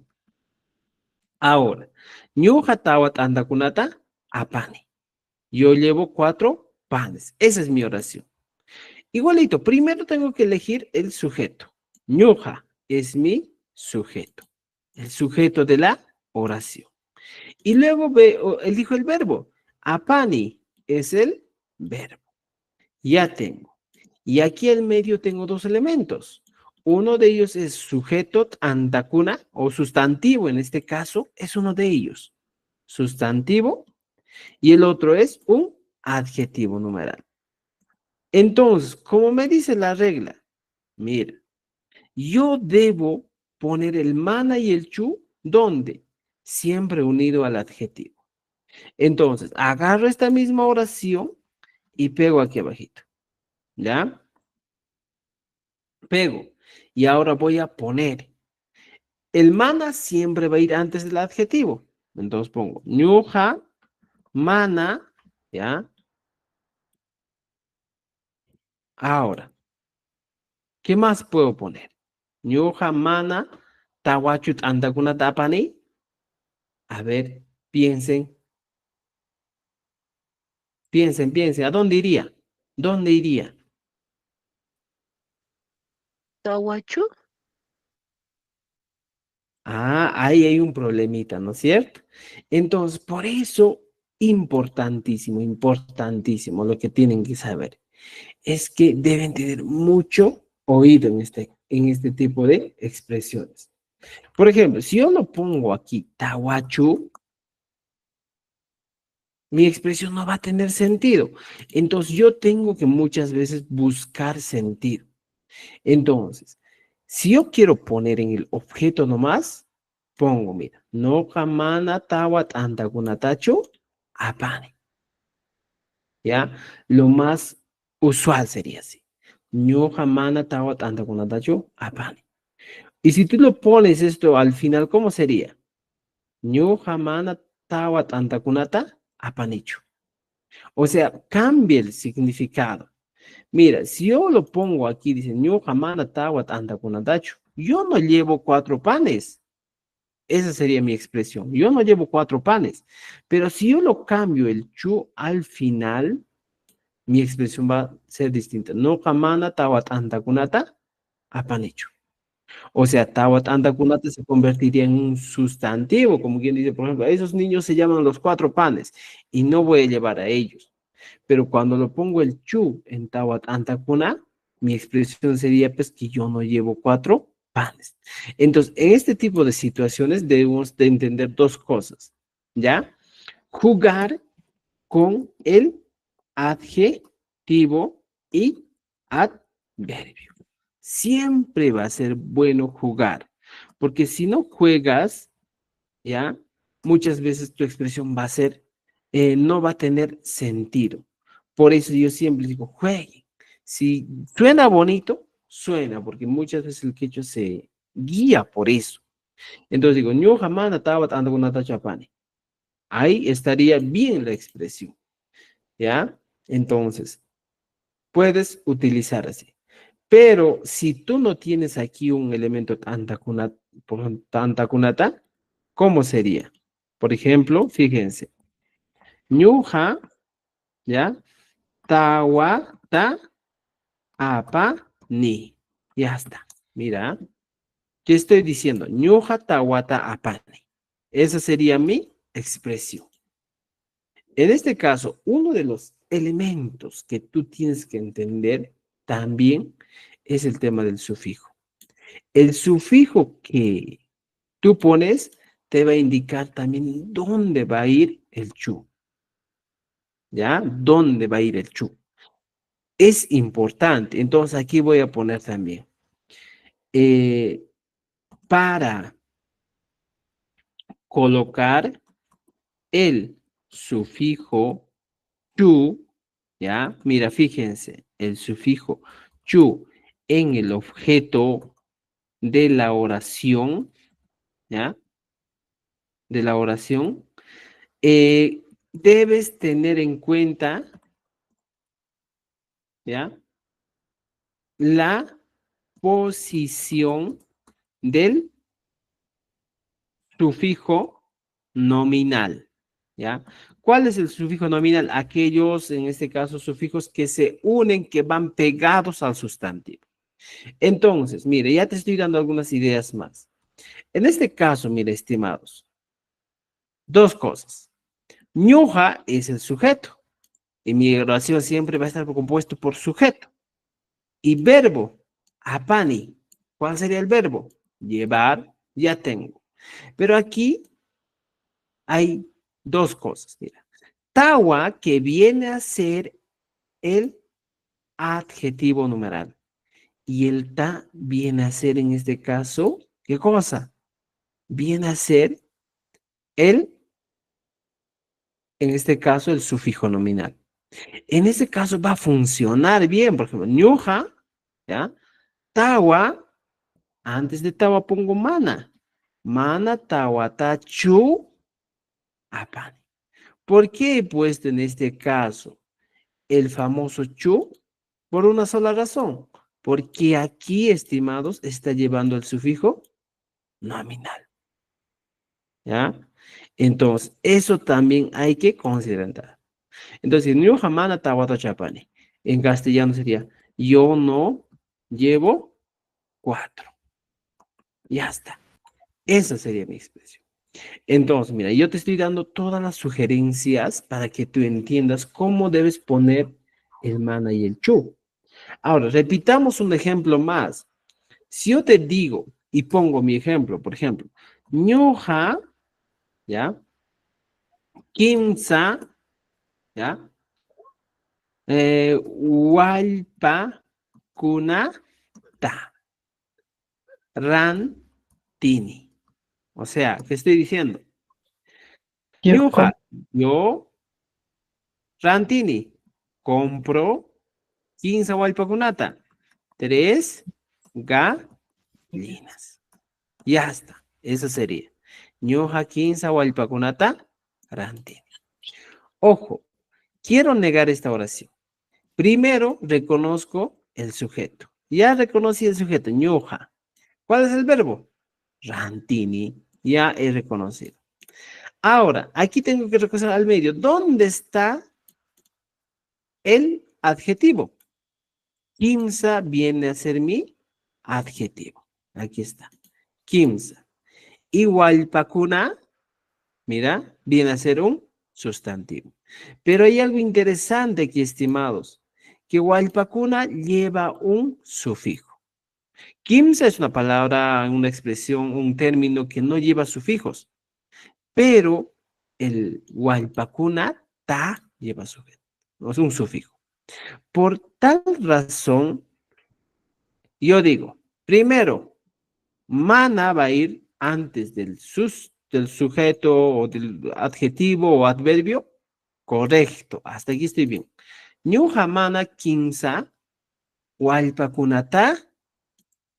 S1: Ahora, ñuja tawat anta kunata, apane. Yo llevo 4 panes. Esa es mi oración. Igualito, primero tengo que elegir el sujeto. Ñuja es mi sujeto, el sujeto de la oración. Y luego elijo el verbo. Apani es el verbo. Ya tengo. Y aquí en medio tengo 2 elementos. Uno de ellos es sujeto andakuna o sustantivo, en este caso es uno de ellos. Sustantivo. Y el otro es un adjetivo numeral. Entonces, como me dice la regla, mira, yo debo poner el mana y el chu, ¿dónde? Siempre unido al adjetivo. Entonces, agarro esta misma oración y pego aquí abajito, ¿ya? Pego. Y ahora voy a poner. El mana siempre va a ir antes del adjetivo. Entonces pongo ñuja, mana, ¿ya? Ahora, ¿qué más puedo poner? Ñuja, mana, tawachut andakuna tapani. A ver, piensen, piensen. ¿A dónde iría? ¿Dónde iría?
S5: Tahuachu.
S1: Ah, ahí hay un problemita, ¿no es cierto? Entonces, por eso, importantísimo lo que tienen que saber es que deben tener mucho oído en este tipo de expresiones. Por ejemplo, si yo lo pongo aquí, tahuachu, mi expresión no va a tener sentido. Entonces, yo tengo que muchas veces buscar sentido. Entonces, si yo quiero poner en el objeto nomás, pongo, mira, no kamana tawat antagunatacho apane. ¿Ya? Lo más usual sería así. No kamana tawat antagunatacho apane. Y si tú lo pones esto al final, ¿cómo sería? No kamana tawat antagunata apanicho. O sea, cambia el significado. Mira, si yo lo pongo aquí, dice, "Ñu jamana tawat anda con andacho". Yo no llevo 4 panes. Esa sería mi expresión. Yo no llevo 4 panes. Pero si yo lo cambio el chu al final, mi expresión va a ser distinta. No jamana tawat anda kunata apanicho. O sea, tawat anda kunata se convertiría en un sustantivo, como quien dice, por ejemplo, esos niños se llaman los 4 panes y no voy a llevar a ellos. Pero cuando lo pongo el chu en Tawat Antakuna, mi expresión sería pues que yo no llevo 4 panes. Entonces, en este tipo de situaciones debemos de entender 2 cosas, ¿ya? Jugar con el adjetivo y adverbio. Siempre va a ser bueno jugar, porque si no juegas, ¿ya? Muchas veces tu expresión va a ser, no va a tener sentido. Por eso yo siempre digo, jueguen. Si suena bonito, suena, porque muchas veces el quechua se guía por eso. Entonces digo, ñuja mana tabat antakunata chapani. Ahí estaría bien la expresión, ¿ya? Entonces, puedes utilizar así. Pero si tú no tienes aquí un elemento por ejemplo, tantakunata, ¿cómo sería? Por ejemplo, fíjense, ñuja, ¿ya? Tawata apa ni. Ya está. Mira, ¿qué estoy diciendo? Ñuja tawata apani. Esa sería mi expresión. En este caso, uno de los elementos que tú tienes que entender también es el tema del sufijo. El sufijo que tú pones te va a indicar también dónde va a ir el chu. ¿Ya? ¿Dónde va a ir el chu? Es importante. Entonces aquí voy a poner también. Para colocar el sufijo chu, ¿ya? Mira, fíjense, el sufijo chu en el objeto de la oración, ¿ya? De la oración, debes tener en cuenta, ¿ya? La posición del sufijo nominal, ¿ya? ¿Cuál es el sufijo nominal? Aquellos, en este caso, sufijos que se unen, que van pegados al sustantivo. Entonces, mire, ya te estoy dando algunas ideas más. En este caso, mire, estimados, dos cosas. Ñuja es el sujeto, y mi oración siempre va a estar compuesto por sujeto. Y verbo, apani. ¿Cuál sería el verbo? Llevar, ya tengo. Pero aquí hay dos cosas, mira. Tawa, que viene a ser el adjetivo numeral. Y el ta viene a ser en este caso, ¿qué cosa? Viene a ser el, en este caso, el sufijo nominal. En este caso va a funcionar bien, por ejemplo, ñuja, ¿ya? Tawa, antes de tawa pongo mana. Mana tawa ta chu apani. ¿Por qué he puesto en este caso el famoso chu? Por una sola razón. Porque aquí, estimados, está llevando el sufijo nominal. ¿Ya? Entonces, eso también hay que considerar. Entonces, ñuja mana tawata chapani. En castellano sería, yo no llevo 4. Ya está. Esa sería mi expresión. Entonces, mira, yo te estoy dando todas las sugerencias para que tú entiendas cómo debes poner el mana y el chu. Ahora, repitamos un ejemplo más. Si yo te digo y pongo mi ejemplo, por ejemplo, ñuja, ¿ya? Kimsa, ¿ya? Walpa, kuna, ta. Ran, tini. O sea, ¿qué estoy diciendo? Ñuja, yo, rantini, compro 15 walpacunata, 3 gallinas. Ya está, eso sería. Ñuja 15 walpacunata, rantini. Ojo, quiero negar esta oración. Primero reconozco el sujeto. Ya reconocí el sujeto, ñuja. ¿Cuál es el verbo? Rantini. Ya he reconocido. Ahora, aquí tengo que reconocer al medio. ¿Dónde está el adjetivo? Kimsa viene a ser mi adjetivo. Aquí está. Kimsa. Igual pakuna, mira, viene a ser un sustantivo. Pero hay algo interesante aquí, estimados, que Walpakuna lleva un sufijo. Kimsa es una palabra, una expresión, un término que no lleva sufijos, pero el Walpakuna ta lleva sufijo, es un sufijo. Por tal razón, yo digo, primero, mana va a ir antes del sujeto o del adjetivo o adverbio. Correcto, hasta aquí estoy bien. Ñuja mana kimsa Hualpakunata,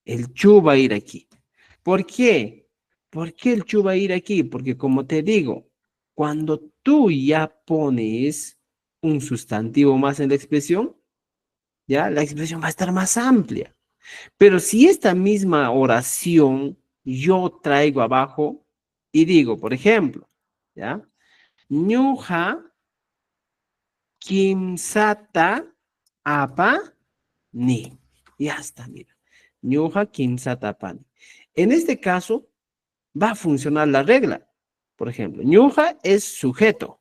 S1: el chu va a ir aquí. ¿Por qué? ¿Por qué el chu va a ir aquí? Porque como te digo, cuando tú ya pones un sustantivo más en la expresión, ya la expresión va a estar más amplia. Pero si esta misma oración yo traigo abajo y digo, por ejemplo, ¿ya? Ñuja kimsata apa ni. Ya está, mira. Ñuja kimsata apa ni. En este caso va a funcionar la regla. Por ejemplo, ñuja es sujeto.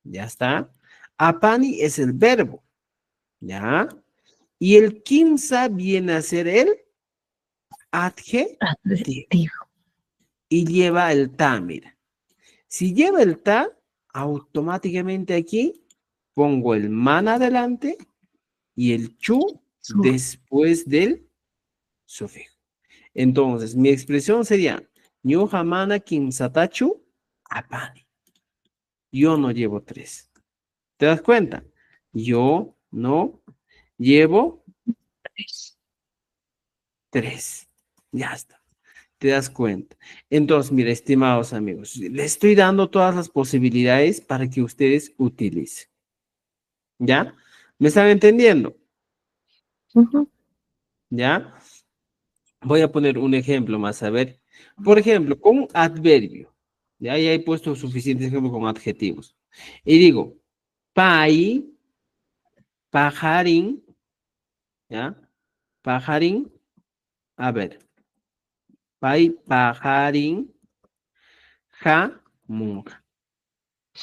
S1: Ya está. Apani es el verbo. ¿Ya? Y el kimsa viene a ser el adjetivo.
S2: Adjetivo.
S1: Y lleva el ta, mira. Si lleva el ta, automáticamente aquí pongo el man adelante y el chu después del sufijo. Entonces, mi expresión sería ñuja mana kimsatachu apani. Yo no llevo 3. ¿Te das cuenta? Yo no llevo 3. Ya está. ¿Te das cuenta? Entonces, mira, estimados amigos, les estoy dando todas las posibilidades para que ustedes utilicen. ¿Ya? ¿Me están entendiendo?
S2: Ujú.
S1: ¿Ya? Voy a poner un ejemplo más, a ver. Por ejemplo, con un adverbio. Ya he puesto suficientes ejemplos con adjetivos. Y digo, pai, pajarín, ¿ya? Pajarín, a ver. Pai, pajarín, monja.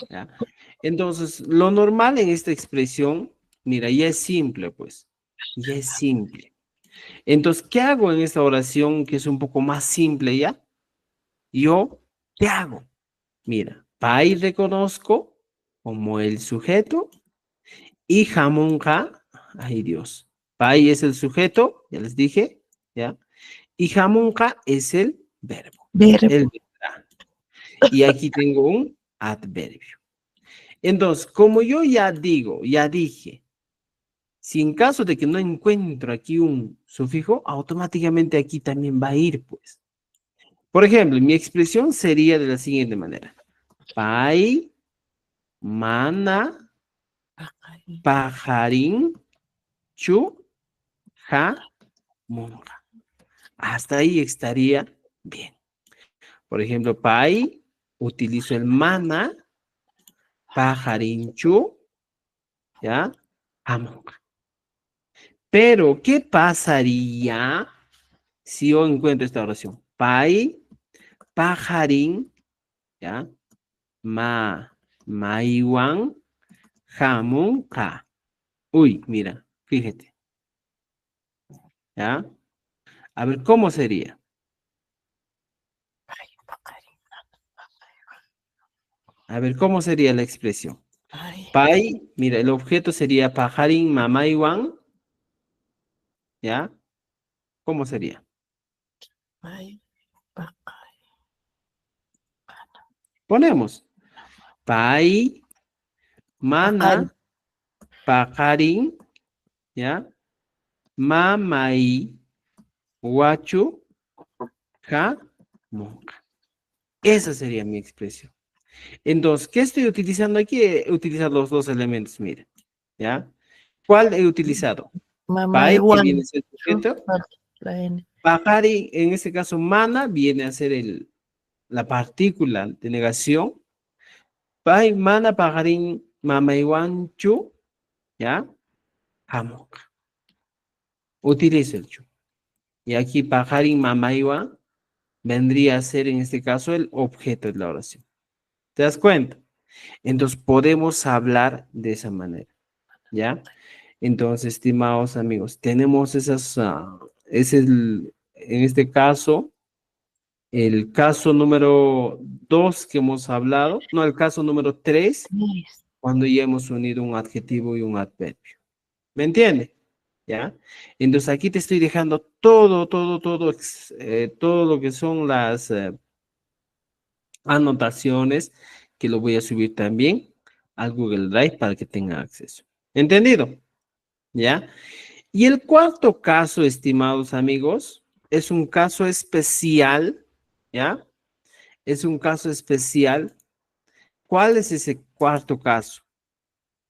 S1: ¿Ya? Entonces, lo normal en esta expresión, mira, ya es simple, pues. Ya es simple. Entonces, ¿qué hago en esta oración que es un poco más simple ya? Yo, ¿qué hago? Mira, pai reconozco como el sujeto y jamonja, ay Dios, pai es el sujeto, ya les dije, ¿ya? Y jamonja es el verbo.
S2: Verbo.
S1: El vendrá. Y aquí tengo un adverbio. Entonces, como yo ya digo, ya dije, si en caso de que no encuentro aquí un sufijo, automáticamente aquí también va a ir, pues. Por ejemplo, mi expresión sería de la siguiente manera. Pai, mana, pajarín, chu, ja, monja. Hasta ahí estaría bien. Por ejemplo, pai, utilizo el mana, pajarín, chu, ¿ya? Ja, monja. Pero, ¿qué pasaría si yo encuentro esta oración? Pai, pajarín, ¿ya? Maiwan, jamón, ja. Uy, mira, fíjate, ¿ya? A ver, ¿cómo sería? A ver, ¿cómo sería la expresión? Pai, mira, el objeto sería pajarín, mamaiwan, ¿ya? ¿Cómo sería? Ponemos. Pai, mana, pajarín, ¿ya? Mamai, guachu, ja, monja. Esa sería mi expresión. Entonces, ¿qué estoy utilizando aquí? He utilizado los dos elementos, mira, ¿ya? ¿Cuál he utilizado?
S2: Mamá
S1: Pai, que viene a
S2: igual.
S1: ser sujeto.
S2: La N.
S1: Pajarín, en este caso, mana, viene a ser la partícula de negación. Pai, mana, pajarín, mamaiwan, chu, ¿ya? Jamoca. Utilizo el chu. Y aquí pajarín, mamaiwan, vendría a ser en este caso el objeto de la oración. ¿Te das cuenta? Entonces podemos hablar de esa manera, ¿ya? Entonces, estimados amigos, tenemos en este caso, el caso número 2 que hemos hablado, no, el caso número 3, cuando ya hemos unido un adjetivo y un adverbio. ¿Me entiende? ¿Ya? Entonces aquí te estoy dejando todo lo que son las anotaciones, que lo voy a subir también al Google Drive para que tengan acceso. ¿Entendido? ¿Ya? Y el cuarto caso, estimados amigos, es un caso especial, ¿ya? Es un caso especial. ¿Cuál es ese cuarto caso?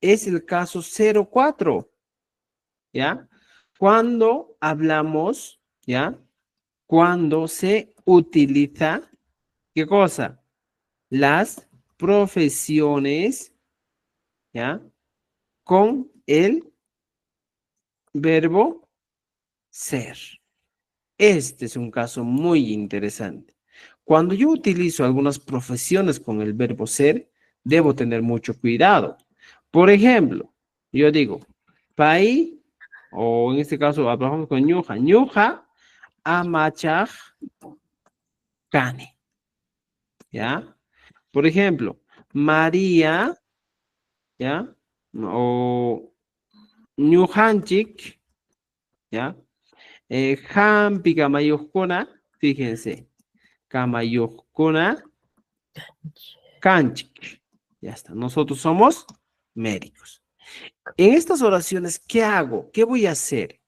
S1: Es el caso 04, ¿ya? Cuando hablamos, ¿ya? Cuando se utiliza, ¿qué cosa? Las profesiones, ¿ya? Con el verbo ser. Este es un caso muy interesante. Cuando yo utilizo algunas profesiones con el verbo ser, debo tener mucho cuidado. Por ejemplo, yo digo, pai, o en este caso hablamos con ñuja, ñuja amachaj kane, ¿ya? Por ejemplo, María, ¿ya? O ñujanchik, ¿ya? Hampi kamayuhkuna, fíjense, kamayuhkuna kanchik. Ya está, nosotros somos médicos. En estas oraciones, ¿qué hago? ¿Qué voy a hacer?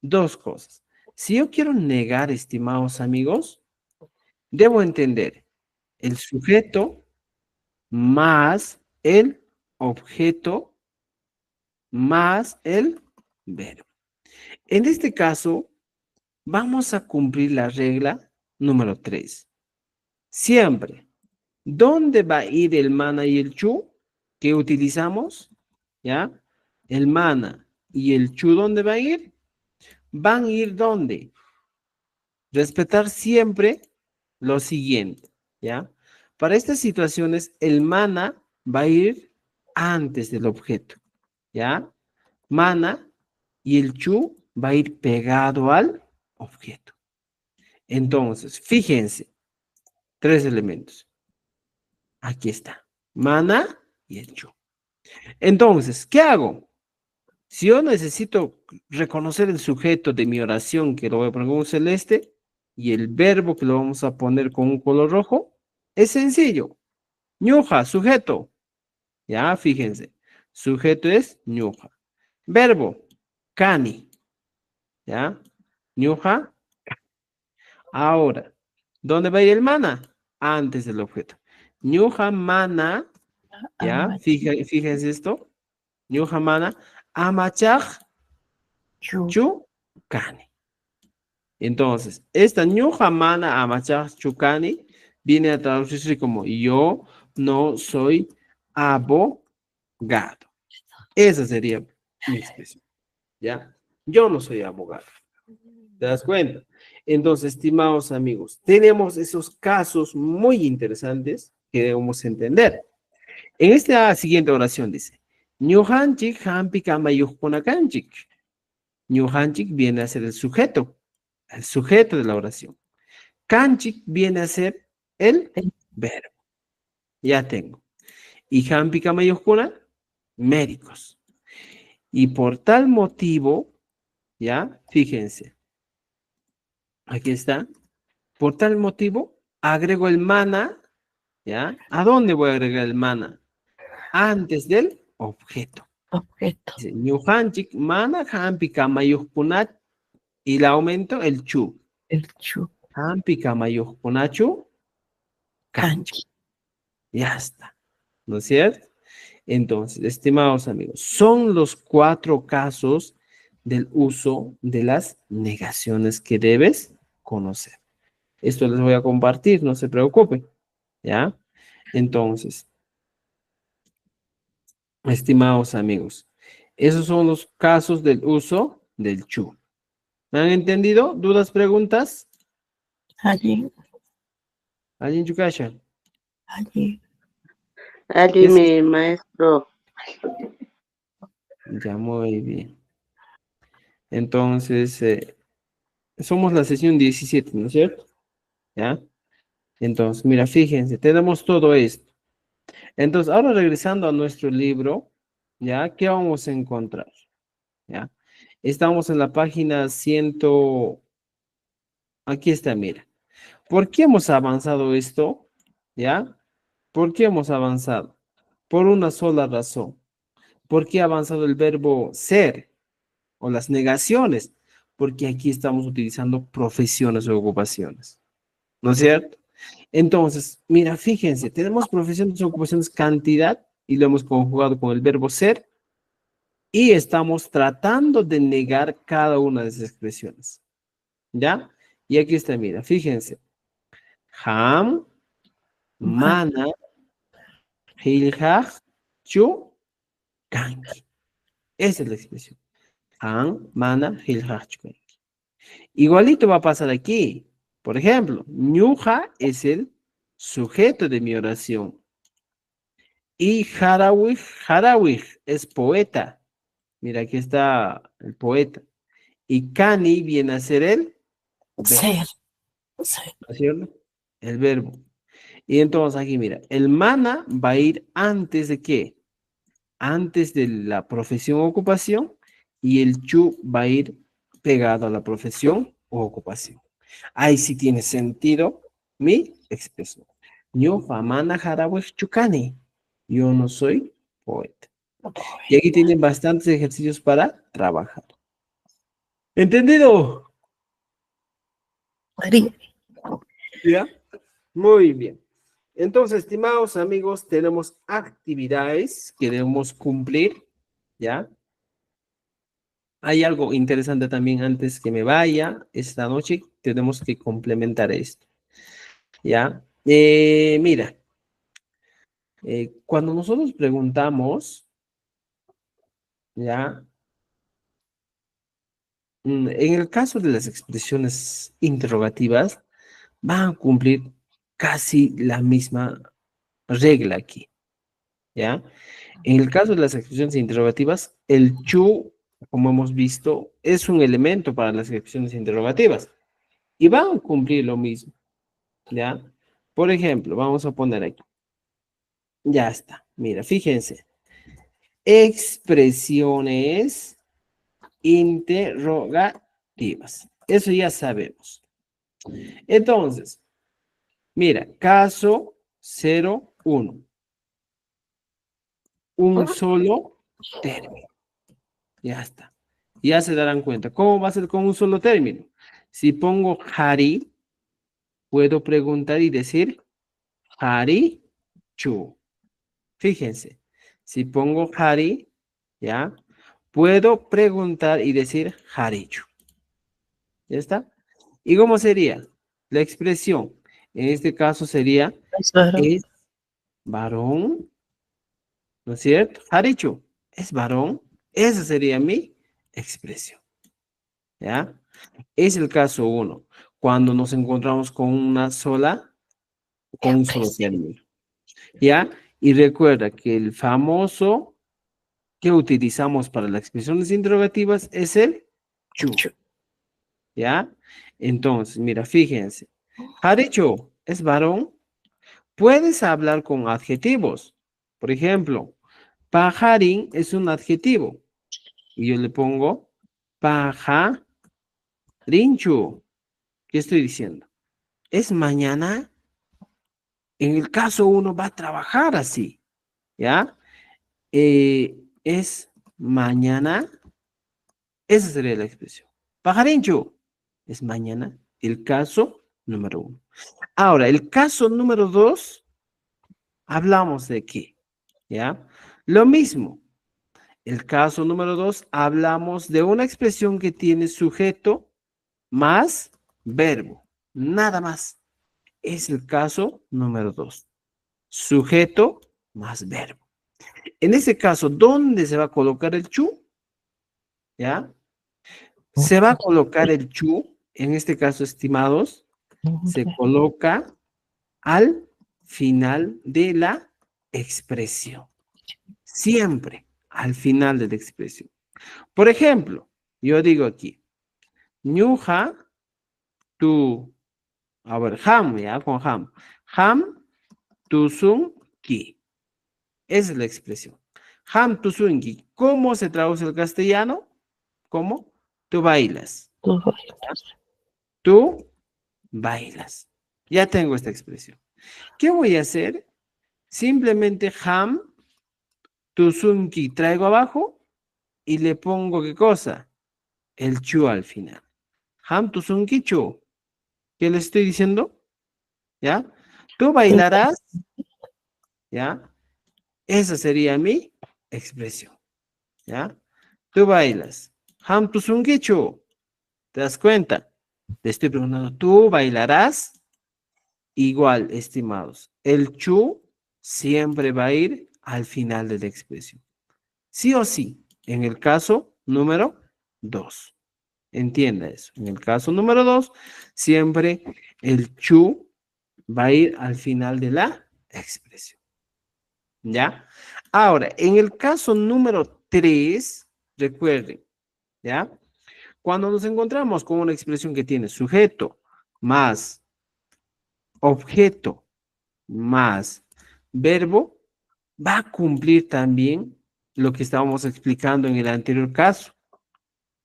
S1: Dos cosas. Si yo quiero negar, estimados amigos, debo entender el sujeto más el objeto más el verbo. En este caso, vamos a cumplir la regla número 3. Siempre, ¿dónde va a ir el mana y el chu que utilizamos? ¿Ya? El mana y el chu, ¿dónde va a ir? Van a ir ¿dónde? Respetar siempre lo siguiente, ¿ya? Para estas situaciones, el mana va a ir antes del objeto, ¿ya? Mana y el chu va a ir pegado al objeto. Entonces, fíjense, 3 elementos. Aquí está, mana y el chu. Entonces, ¿qué hago? Si yo necesito reconocer el sujeto de mi oración, que lo voy a poner con un celeste, y el verbo que lo vamos a poner con un color rojo, es sencillo. Ñuja, sujeto. Ya, fíjense. Sujeto es ñuja. Verbo, cani. ¿Ya? Ñuja. Ahora, ¿dónde va a ir el mana? Antes del objeto. Ñuja mana. ¿Ya? Fíjense esto. Ñuja mana. Amachaj chu cani. Entonces, esta ñuja mana amachaj chu cani viene a traducirse como yo no soy abogado. Esa sería mi expresión. ¿Ya? Yo no soy abogado. ¿Te das cuenta? Entonces, estimados amigos, tenemos esos casos muy interesantes que debemos entender. En esta siguiente oración dice, ñujanchik hampi kamayuhkunakanchik. Ñujanchik viene a ser el sujeto de la oración. Kanchik viene a ser el verbo. Ya tengo. Y hampi kamayuhkuna, médicos. Y por tal motivo, ya, fíjense, aquí está. Por tal motivo, agrego el mana, ¿ya? ¿A dónde voy a agregar el mana? Antes del objeto.
S2: Objeto.
S1: Dice, ñujanchik, mana, hampi, kamayuhkunat, y le aumento el chu.
S2: El chu.
S1: Hampi, kamayuhkunachu, kanchik. Ya está. ¿No es cierto? Entonces, estimados amigos, son los 4 casos del uso de las negaciones que debes conocer. Esto les voy a compartir, no se preocupen, ¿ya? Entonces, estimados amigos, esos son los casos del uso del chu. ¿Me han entendido? ¿Dudas, preguntas?
S2: Allí,
S1: ¿Alguien chukasha?
S2: allí.
S5: Allí mi maestro.
S1: Ya, muy bien. Entonces, somos la sesión 17, ¿no es cierto? ¿Ya? Entonces, mira, fíjense, tenemos todo esto. Entonces, ahora regresando a nuestro libro, ¿ya? ¿Qué vamos a encontrar? ¿Ya? Estamos en la página 100. Aquí está, mira. ¿Por qué hemos avanzado esto? ¿Ya? ¿Por qué hemos avanzado? Por una sola razón. ¿Por qué ha avanzado el verbo ser? o las negaciones, porque aquí estamos utilizando profesiones o ocupaciones, ¿no es cierto? Entonces, mira, fíjense, tenemos profesiones o ocupaciones cantidad y lo hemos conjugado con el verbo ser y estamos tratando de negar cada una de esas expresiones, ¿ya? Y aquí está, mira, fíjense. Ham, mana, hilhaj, chu, kanki. Esa es la expresión. Ham, mana, hilhaj, chu, kanki. Igualito va a pasar aquí. Por ejemplo, ñuja es el sujeto de mi oración. Y Harawij es poeta. Mira, aquí está el poeta. Y Kani viene a ser el verbo,
S2: Ser. Ser.
S1: ¿no es cierto? El verbo. Y entonces aquí, mira, el mana va a ir antes de qué? Antes de la profesión o ocupación, y el chu va a ir pegado a la profesión o ocupación. Ahí sí tiene sentido mi expresión. Yo famana Harawij chukani. Yo no soy poeta. Y aquí tienen bastantes ejercicios para trabajar. ¿Entendido?
S2: María.
S1: ¿Ya? Muy bien. Entonces, estimados amigos, tenemos actividades que debemos cumplir, ¿ya? Hay algo interesante también antes que me vaya. Esta noche tenemos que complementar esto, ¿ya? Mira, cuando nosotros preguntamos, ¿ya? En el caso de las expresiones interrogativas, van a cumplir casi la misma regla aquí, ¿ya? En el caso de las expresiones interrogativas, el chu, como hemos visto, es un elemento para las expresiones interrogativas y van a cumplir lo mismo, ¿ya? Por ejemplo, vamos a poner aquí. Ya está. Mira, fíjense. Expresiones interrogativas. Eso ya sabemos. Entonces, mira, caso 01. Un solo término. Ya está. Ya se darán cuenta. ¿Cómo va a ser con un solo término? Si pongo Hari, puedo preguntar y decir Hari Chu. Fíjense. Si pongo Hari, ¿ya? Puedo preguntar y decir Harichu. ¿Ya está? ¿Y cómo sería? La expresión. En este caso sería
S2: Es varón.
S1: es varón, ¿no es cierto? Harichu, es varón. Esa sería mi expresión. ¿Ya? Es el caso 1, cuando nos encontramos con con un solo término. ¿Ya? Y recuerda que el famoso que utilizamos para las expresiones interrogativas es el chu. ¿Ya? Entonces, mira, fíjense. Harichu es varón. Puedes hablar con adjetivos. Por ejemplo, pajarín es un adjetivo. Y yo le pongo pajarinchu. ¿Qué estoy diciendo? ¿Es mañana? En el caso 1 va a trabajar así, ¿ya? Es mañana. Esa sería la expresión. Pajarinchu es mañana. El caso número 1. Ahora, el caso número 2, hablamos de qué, ¿ya? Lo mismo. El caso número 2, hablamos de una expresión que tiene sujeto más verbo. Nada más. Es el caso número 2. Sujeto más verbo. En ese caso, ¿dónde se va a colocar el chu? ¿Ya? Se va a colocar el chu, en este caso, estimados, se coloca al final de la expresión. Siempre al final de la expresión. Por ejemplo, yo digo aquí, ñuja, tu, a ver, ham, ya, con ham. Ham, tu, sun, ki. Esa es la expresión. Ham, tu, sun, ki. ¿Cómo se traduce al castellano? ¿Cómo? Tú bailas.
S2: Tú bailas.
S1: Tú bailas. Ya tengo esta expresión. ¿Qué voy a hacer? Simplemente ham, tu, sun, ki, traigo abajo y le pongo ¿qué cosa? el chu al final. Ham tu sunkichu. ¿Qué le estoy diciendo? ¿Ya? Tú bailarás, ¿ya? Esa sería mi expresión, ¿ya? Tú bailas. Ham tu sunkichu. ¿Te das cuenta? Te estoy preguntando, ¿tú bailarás? Igual, estimados. El chu siempre va a ir al final de la expresión. Sí o sí, en el caso número 2. Entienda eso. En el caso número 2, siempre el chu va a ir al final de la expresión. ¿Ya? Ahora, en el caso número 3, recuerden, ¿ya? Cuando nos encontramos con una expresión que tiene sujeto más objeto más verbo, va a cumplir también lo que estábamos explicando en el anterior caso.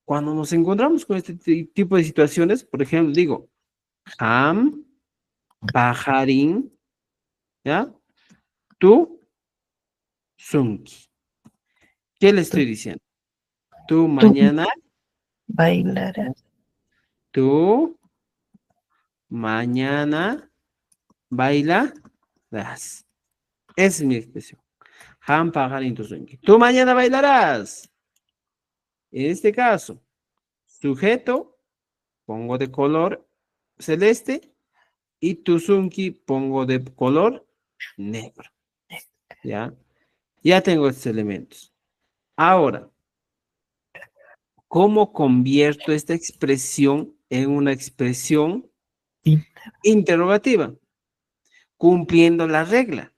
S1: Cuando nos encontramos con este tipo de situaciones, por ejemplo, digo, ham, pajarín, ¿ya? Tú, sunki. ¿Qué le estoy diciendo? Tú
S2: Tú
S1: mañana,
S2: bailarás.
S1: tú mañana bailarás. Esa es mi expresión. Ham, pajarín, tú, sunki. Tú mañana bailarás. En este caso, sujeto, pongo de color celeste y Tuzunki pongo de color negro. ¿Ya? Ya tengo estos elementos. Ahora, ¿cómo convierto esta expresión en una expresión interrogativa? Cumpliendo la regla.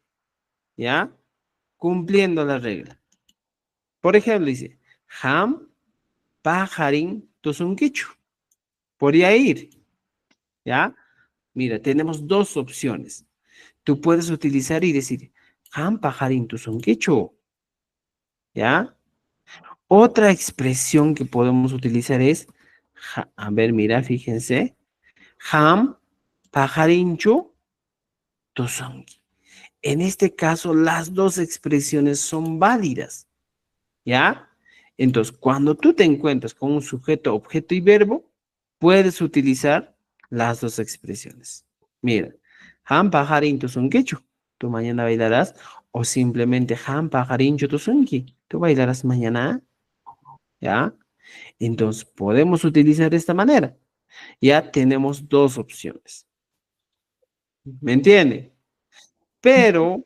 S1: ¿Ya? Cumpliendo la regla. Por ejemplo, dice, ham, pajarín, tuzunquichu. Podría ir. ¿Ya? Mira, tenemos dos opciones. Tú puedes utilizar y decir, han pajarín tu sonquecho. ¿Ya? Otra expresión que podemos utilizar es, a ver, mira, fíjense, ham pajarincho tu sonqui. En este caso, las dos expresiones son válidas. ¿Ya? Entonces, cuando tú te encuentras con un sujeto, objeto y verbo, puedes utilizar las dos expresiones. Mira, han pajarín tu sonquecho. Tú mañana bailarás. O simplemente han pajarín tu sonqui. Tú bailarás mañana. ¿Ya? Entonces, podemos utilizar de esta manera. Ya tenemos dos opciones. ¿Me entiende? Pero,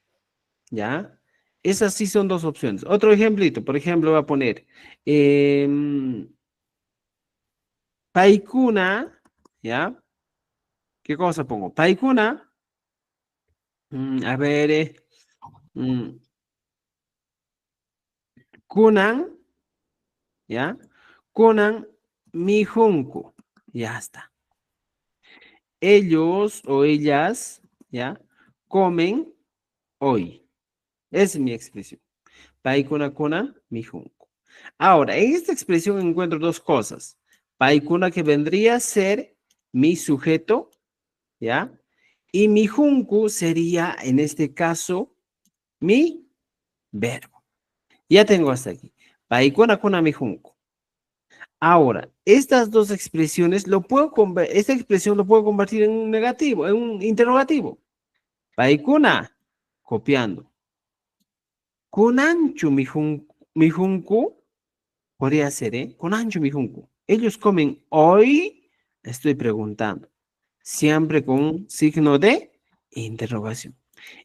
S1: ¿ya? Esas sí son dos opciones. Otro ejemplito, por ejemplo, voy a poner paikuna, ¿ya? ¿Qué cosa pongo? Paikuna, a ver, mm, kunan, ¿ya? Kunan mijunku, ya está. Ellos o ellas, ¿ya? Comen hoy. Esa es mi expresión. Paikuna kuna mijunku. Ahora, en esta expresión encuentro dos cosas. Paikuna que vendría a ser mi sujeto, ¿ya? Y mi junku sería, en este caso, mi verbo. Ya tengo hasta aquí. Paikuna kuna mi junku. Ahora, estas dos expresiones, esta expresión lo puedo convertir en un negativo, en un interrogativo. Paikuna, copiando. Kunanchu mi junku, podría ser, ¿eh? Kunanchu mi junku. Ellos comen hoy, estoy preguntando. Siempre con un signo de interrogación.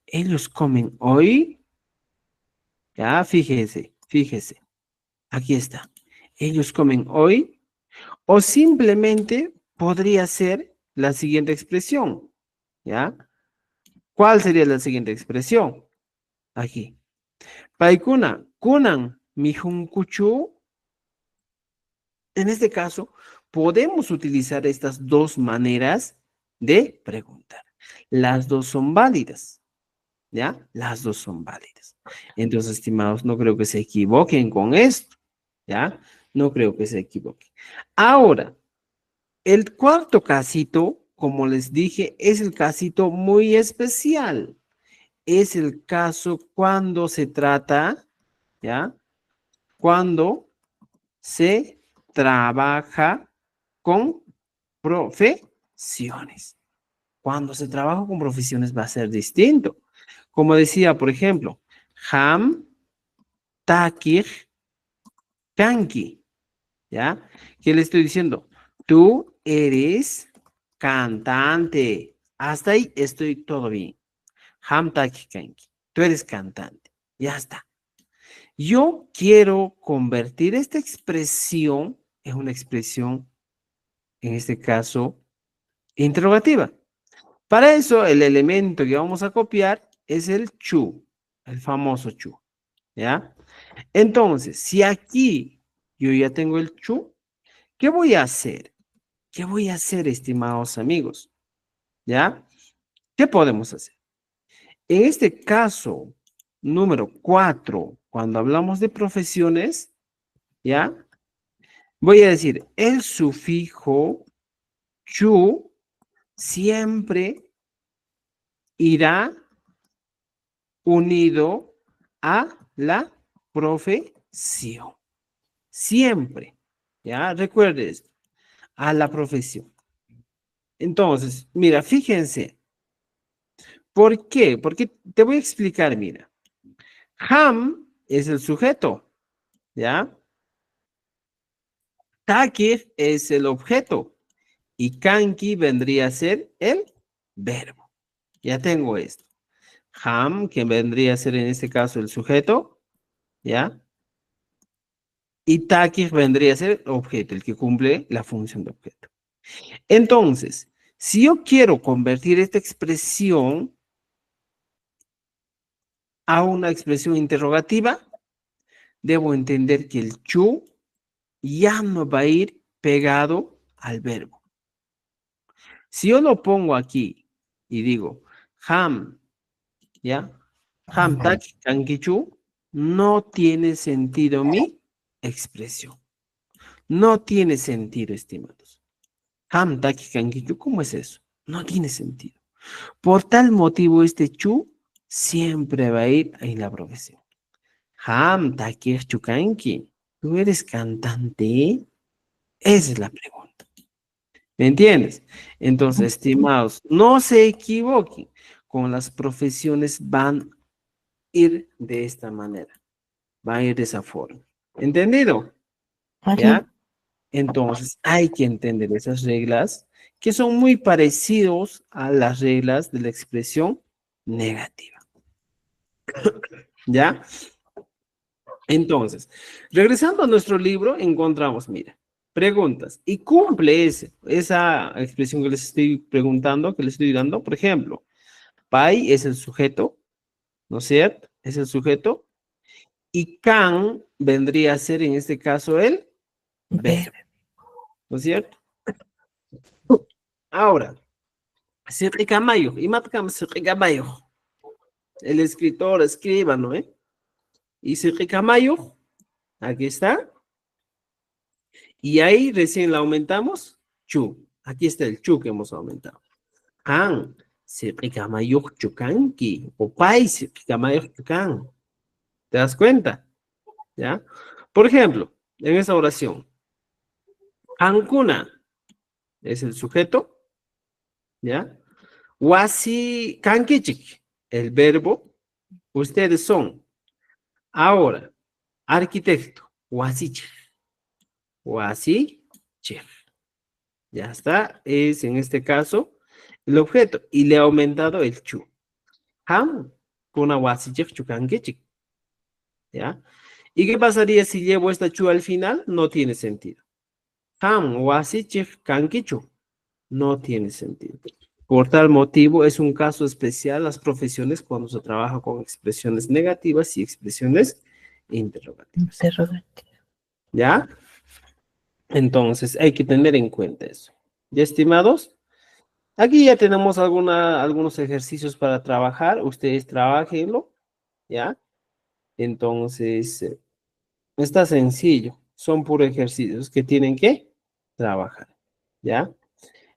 S1: Ellos comen hoy, ya, fíjese, fíjese, aquí está. Ellos comen hoy, o simplemente podría ser la siguiente expresión, ¿ya? ¿Cuál sería la siguiente expresión? Aquí. Paikuna, kunan, mijunkuchu. En este caso, podemos utilizar estas dos maneras de preguntar. Las dos son válidas. ¿Ya? Las dos son válidas. Entonces, estimados, no creo que se equivoquen con esto, ¿ya? No creo que se equivoquen. Ahora, el cuarto casito, como les dije, es el casito muy especial. Es el caso cuando se trata, ¿ya? Cuando se trabaja con profesiones. Cuando se trabaja con profesiones va a ser distinto. Como decía, por ejemplo, Ham, Takir, Kanki. ¿Ya? ¿Qué le estoy diciendo? Tú eres cantante. Hasta ahí estoy todo bien. Ham, Takir, Kanki. Tú eres cantante. Ya está. Yo quiero convertir esta expresión en una expresión, en este caso, interrogativa. Para eso, el elemento que vamos a copiar es el chu, el famoso chu, ¿ya? Entonces, si aquí yo ya tengo el chu, ¿qué voy a hacer? ¿Qué voy a hacer, estimados amigos? ¿Ya? ¿Qué podemos hacer? En este caso, número 4, cuando hablamos de profesiones, ¿ya? Voy a decir, el sufijo chu siempre irá unido a la profesión. Siempre. ¿Ya? Recuerde esto. A la profesión. Entonces, mira, fíjense. ¿Por qué? Porque te voy a explicar, mira. Ham es el sujeto. ¿Ya? Takir es el objeto. Y kanki vendría a ser el verbo. Ya tengo esto. Ham, que vendría a ser en este caso el sujeto, ¿ya? Y takir vendría a ser el objeto, el que cumple la función de objeto. Entonces, si yo quiero convertir esta expresión a una expresión interrogativa, debo entender que el chu ya no va a ir pegado al verbo. Si yo lo pongo aquí y digo, ham, ¿ya? Ham tak kankichu, no tiene sentido mi expresión. No tiene sentido, estimados. Ham tak kankichu, ¿cómo es eso? No tiene sentido. Por tal motivo, este chu siempre va a ir en la profesión. Ham tak chukanki, ¿tú eres cantante? Esa es la pregunta. ¿Me entiendes? Entonces, estimados, no se equivoquen. Con las profesiones van ir de esta manera, va a ir de esa forma. ¿Entendido? ¿Ya? Entonces hay que entender esas reglas que son muy parecidos a las reglas de la expresión negativa. ¿Ya? Entonces, regresando a nuestro libro, encontramos, mira, preguntas. Y cumple esa expresión que les estoy preguntando, que les estoy dando. Por ejemplo, pai es el sujeto, ¿no es cierto? Es el sujeto. Y can vendría a ser en este caso el verbo, ¿no es cierto? Ahora, Sirricamayo, y matkam Sirricamayo, el escritor escriba, ¿no? Y Sirricamayo, aquí está, y ahí recién la aumentamos, chu, aquí está el chu que hemos aumentado. Can, Sirricamayo chukanki, o pai Sirricamayo chukan, ¿te das cuenta? ¿Ya? Por ejemplo, en esa oración, Ancuna es el sujeto, ¿ya? Wasi kankichik, el verbo, ustedes son. Ahora, arquitecto, wasichik, wasichik. Ya está, es en este caso el objeto y le ha aumentado el chu. Ham, kuna wasichik chukankichik, ¿ya? ¿Y qué pasaría si llevo esta chu al final? No tiene sentido. Ham, wasichik kankichu, no tiene sentido. Por tal motivo, es un caso especial las profesiones cuando se trabaja con expresiones negativas y expresiones interrogativas. ¿Ya? Entonces, hay que tener en cuenta eso. ¿Ya, estimados? Aquí ya tenemos algunos ejercicios para trabajar. Ustedes trabajenlo, ¿ya? Entonces, está sencillo. Son puros ejercicios que tienen que trabajar, ¿ya?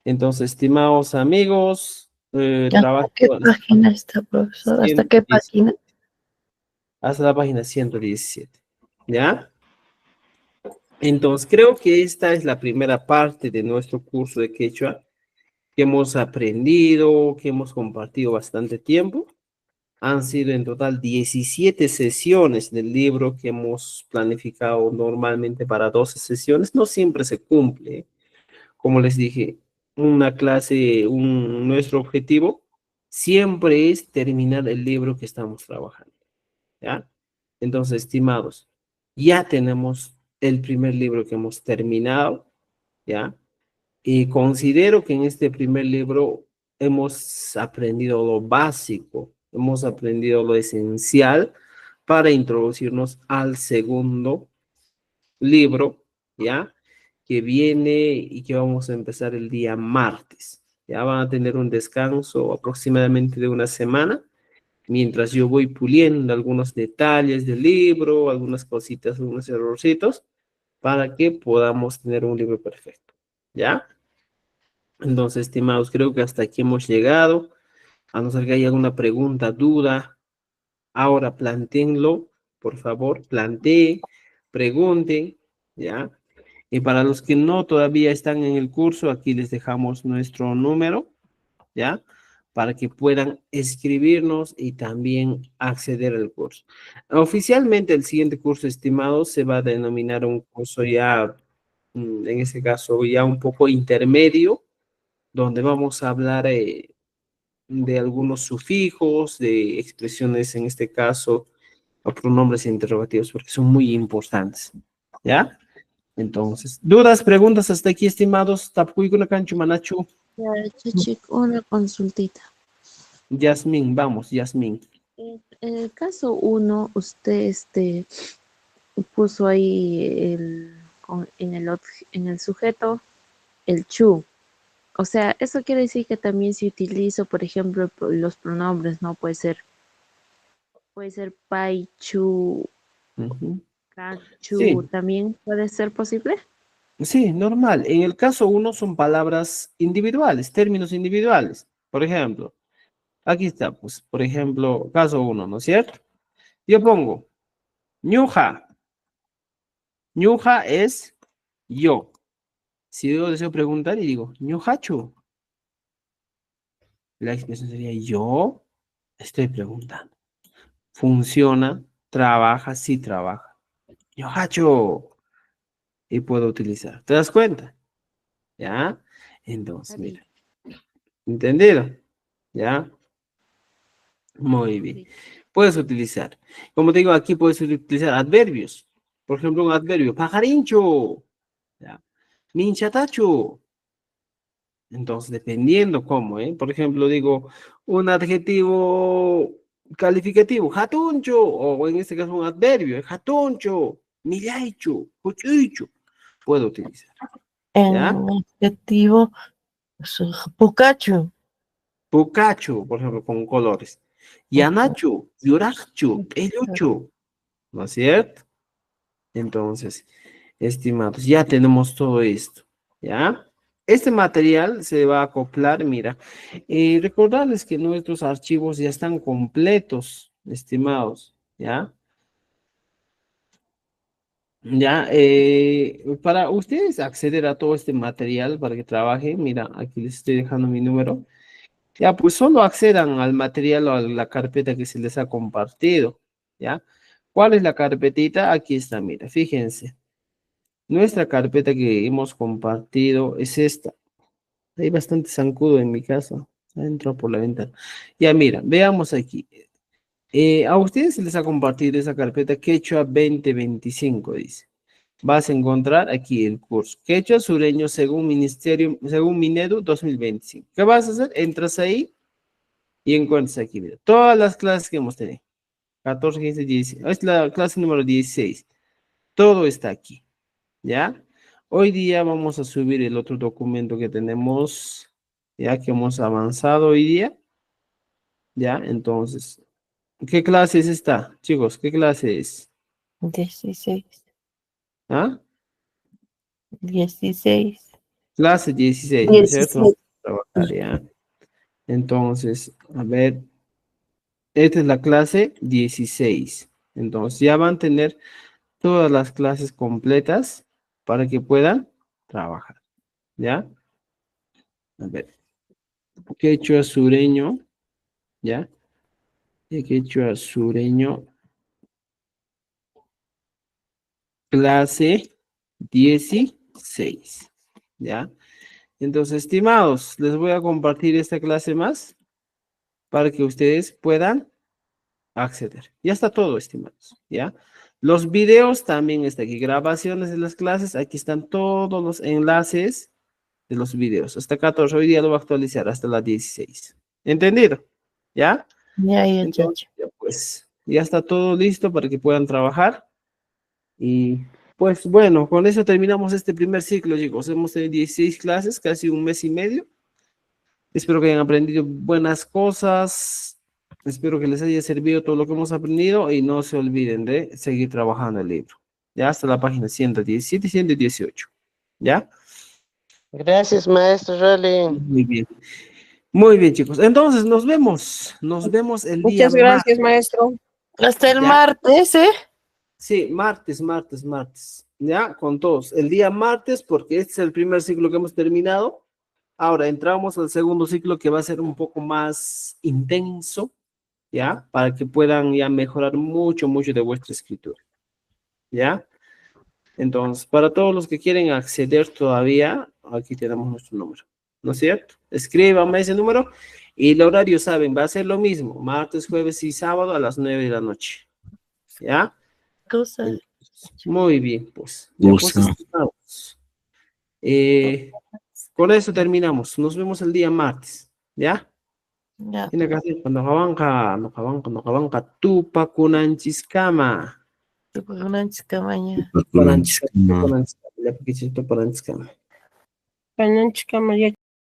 S1: Entonces, estimados amigos,
S2: ¿Hasta qué página está, profesor? ¿Hasta qué página?
S1: Hasta la página 117. ¿Ya? Entonces, creo que esta es la primera parte de nuestro curso de quechua que hemos aprendido, que hemos compartido bastante tiempo. Han sido en total 17 sesiones del libro que hemos planificado normalmente para 12 sesiones. No siempre se cumple. Como les dije, una clase, nuestro objetivo siempre es terminar el libro que estamos trabajando, ¿ya? Entonces, estimados, ya tenemos el primer libro que hemos terminado, ¿ya? Y considero que en este primer libro hemos aprendido lo básico, hemos aprendido lo esencial para introducirnos al segundo libro, ¿ya? Que viene y que vamos a empezar el día martes. Ya van a tener un descanso aproximadamente de una semana, mientras yo voy puliendo algunos detalles del libro, algunas cositas, algunos errorcitos, para que podamos tener un libro perfecto, ¿ya? Entonces, estimados, creo que hasta aquí hemos llegado. A no ser que haya alguna pregunta, duda, ahora plantéenlo, por favor, planteen, pregunten, ¿ya? Y para los que no todavía están en el curso, aquí les dejamos nuestro número, ¿ya? Para que puedan escribirnos y también acceder al curso. Oficialmente, el siguiente curso, estimado, se va a denominar un curso ya, en este caso, ya un poco intermedio, donde vamos a hablar de algunos sufijos, de expresiones, en este caso, o pronombres interrogativos, porque son muy importantes, ¿ya? Entonces, dudas, preguntas hasta aquí, estimados. Tapuiguna Canchu Manachu.
S6: Ya, Chachik, una consultita.
S1: Yasmín, vamos, Yasmín.
S6: En el caso uno, usted puso ahí en el sujeto el chu. O sea, eso quiere decir que también si utilizo, por ejemplo, los pronombres, ¿no? Puede ser pai, chu,
S1: Ujú.
S6: ka,
S1: Sí,
S6: chu, ¿también puede ser posible?
S1: sí, normal. En el caso uno son palabras individuales, términos individuales. Por ejemplo, aquí está, pues, por ejemplo, caso uno, ¿no es cierto? Yo pongo, ñuja. Ñuja es yo. Si yo deseo preguntar y digo, ñujachu, la expresión sería yo estoy preguntando. Funciona, trabaja, sí trabaja. Ñujachu. Y puedo utilizar. ¿Te das cuenta? ¿Ya? Entonces,
S6: Está bien.
S1: mira. ¿Entendido? ¿Ya? Muy bien.
S6: Sí.
S1: Puedes utilizar. Como te digo, aquí puedes utilizar adverbios. Por ejemplo, un adverbio. Pajarincho. ¿Ya? Minchatacho. Entonces, dependiendo cómo, ¿eh? Por ejemplo, digo un adjetivo calificativo, jatuncho, o en este caso un adverbio, jatuncho, millaicho, cuchuicho, puedo utilizar, ¿ya?
S2: En adjetivo, Pucachu.
S1: Pucacho, por ejemplo, con colores. Yanacho, yurachu, pelucho, ¿no es cierto? Entonces, estimados, ya tenemos todo esto, ¿ya? Este material se va a acoplar, mira, recordarles que nuestros archivos ya están completos, estimados, ¿ya? Ya, para ustedes acceder a todo este material para que trabajen, mira, aquí les estoy dejando mi número. Ya, pues solo accedan al material o a la carpeta que se les ha compartido, ¿ya? ¿Cuál es la carpetita? Aquí está, mira, fíjense. Nuestra carpeta que hemos compartido es esta. Hay bastante zancudo en mi casa. Entró por la ventana. Ya, mira, veamos aquí. A ustedes se les ha compartido esa carpeta Quechua 2025, dice. Vas a encontrar aquí el curso. Quechua sureño según según Minedu 2025. ¿Qué vas a hacer? Entras ahí y encuentras aquí, mira, todas las clases que hemos tenido. 14, 15, 16. Es la clase número 16. Todo está aquí. ¿Ya? Hoy día vamos a subir el otro documento que tenemos, ya que hemos avanzado hoy día. ¿Ya? Entonces, ¿qué clase es esta? Chicos, ¿qué clase es?
S2: 16.
S1: ¿Ah?
S2: 16.
S1: Clase 16, ¿no es cierto?
S2: 16.
S1: Vamos a trabajar, ¿ya? Entonces, a ver, esta es la clase 16. Entonces, ya van a tener todas las clases completas, para que puedan trabajar, ¿ya? A ver, quechua sureño, ¿ya? Quechua sureño, clase 16, ¿ya? Entonces, estimados, les voy a compartir esta clase más para que ustedes puedan acceder. Ya está todo, estimados, ¿ya? Los videos también están aquí, grabaciones de las clases, aquí están todos los enlaces de los videos. Hasta 14, hoy día lo voy a actualizar hasta las 16. ¿Entendido? ¿Ya?
S2: Ya,
S1: Entonces, ya, pues, ya está todo listo para que puedan trabajar. Y pues bueno, con eso terminamos este primer ciclo, chicos. Hemos tenido 16 clases, casi un mes y medio. Espero que hayan aprendido buenas cosas. Espero que les haya servido todo lo que hemos aprendido y no se olviden de seguir trabajando el libro. Ya hasta la página 117 y 118. ¿Ya?
S5: Gracias, maestro Rolly.
S1: Muy bien. Muy bien, chicos. Entonces, nos vemos. Nos vemos el día
S4: Muchas gracias, maestro.
S2: Hasta el
S1: Ya.
S2: martes, ¿eh?
S1: Sí, martes. ¿Ya? Con todos. El día martes, porque este es el primer ciclo que hemos terminado. Ahora entramos al segundo ciclo que va a ser un poco más intenso, ¿ya? Para que puedan ya mejorar mucho de vuestra escritura, ¿ya? Entonces, para todos los que quieren acceder todavía, aquí tenemos nuestro número, ¿no es cierto? Escríbanme ese número y el horario, saben, va a ser lo mismo, martes, jueves y sábado a las 9 de la noche, ¿ya?
S2: Cosa.
S1: Muy bien, pues. Ya, pues, estimados. Con eso terminamos. Nos vemos el día martes, ¿ya?
S2: Ya.
S1: Tiene que hacer nokabanka tupakunanchiscama.
S2: Tipo una chica mañana.
S1: Tupakunanchiscama. Ya, porque sí, tupakunanchiscama.
S4: Pananchika María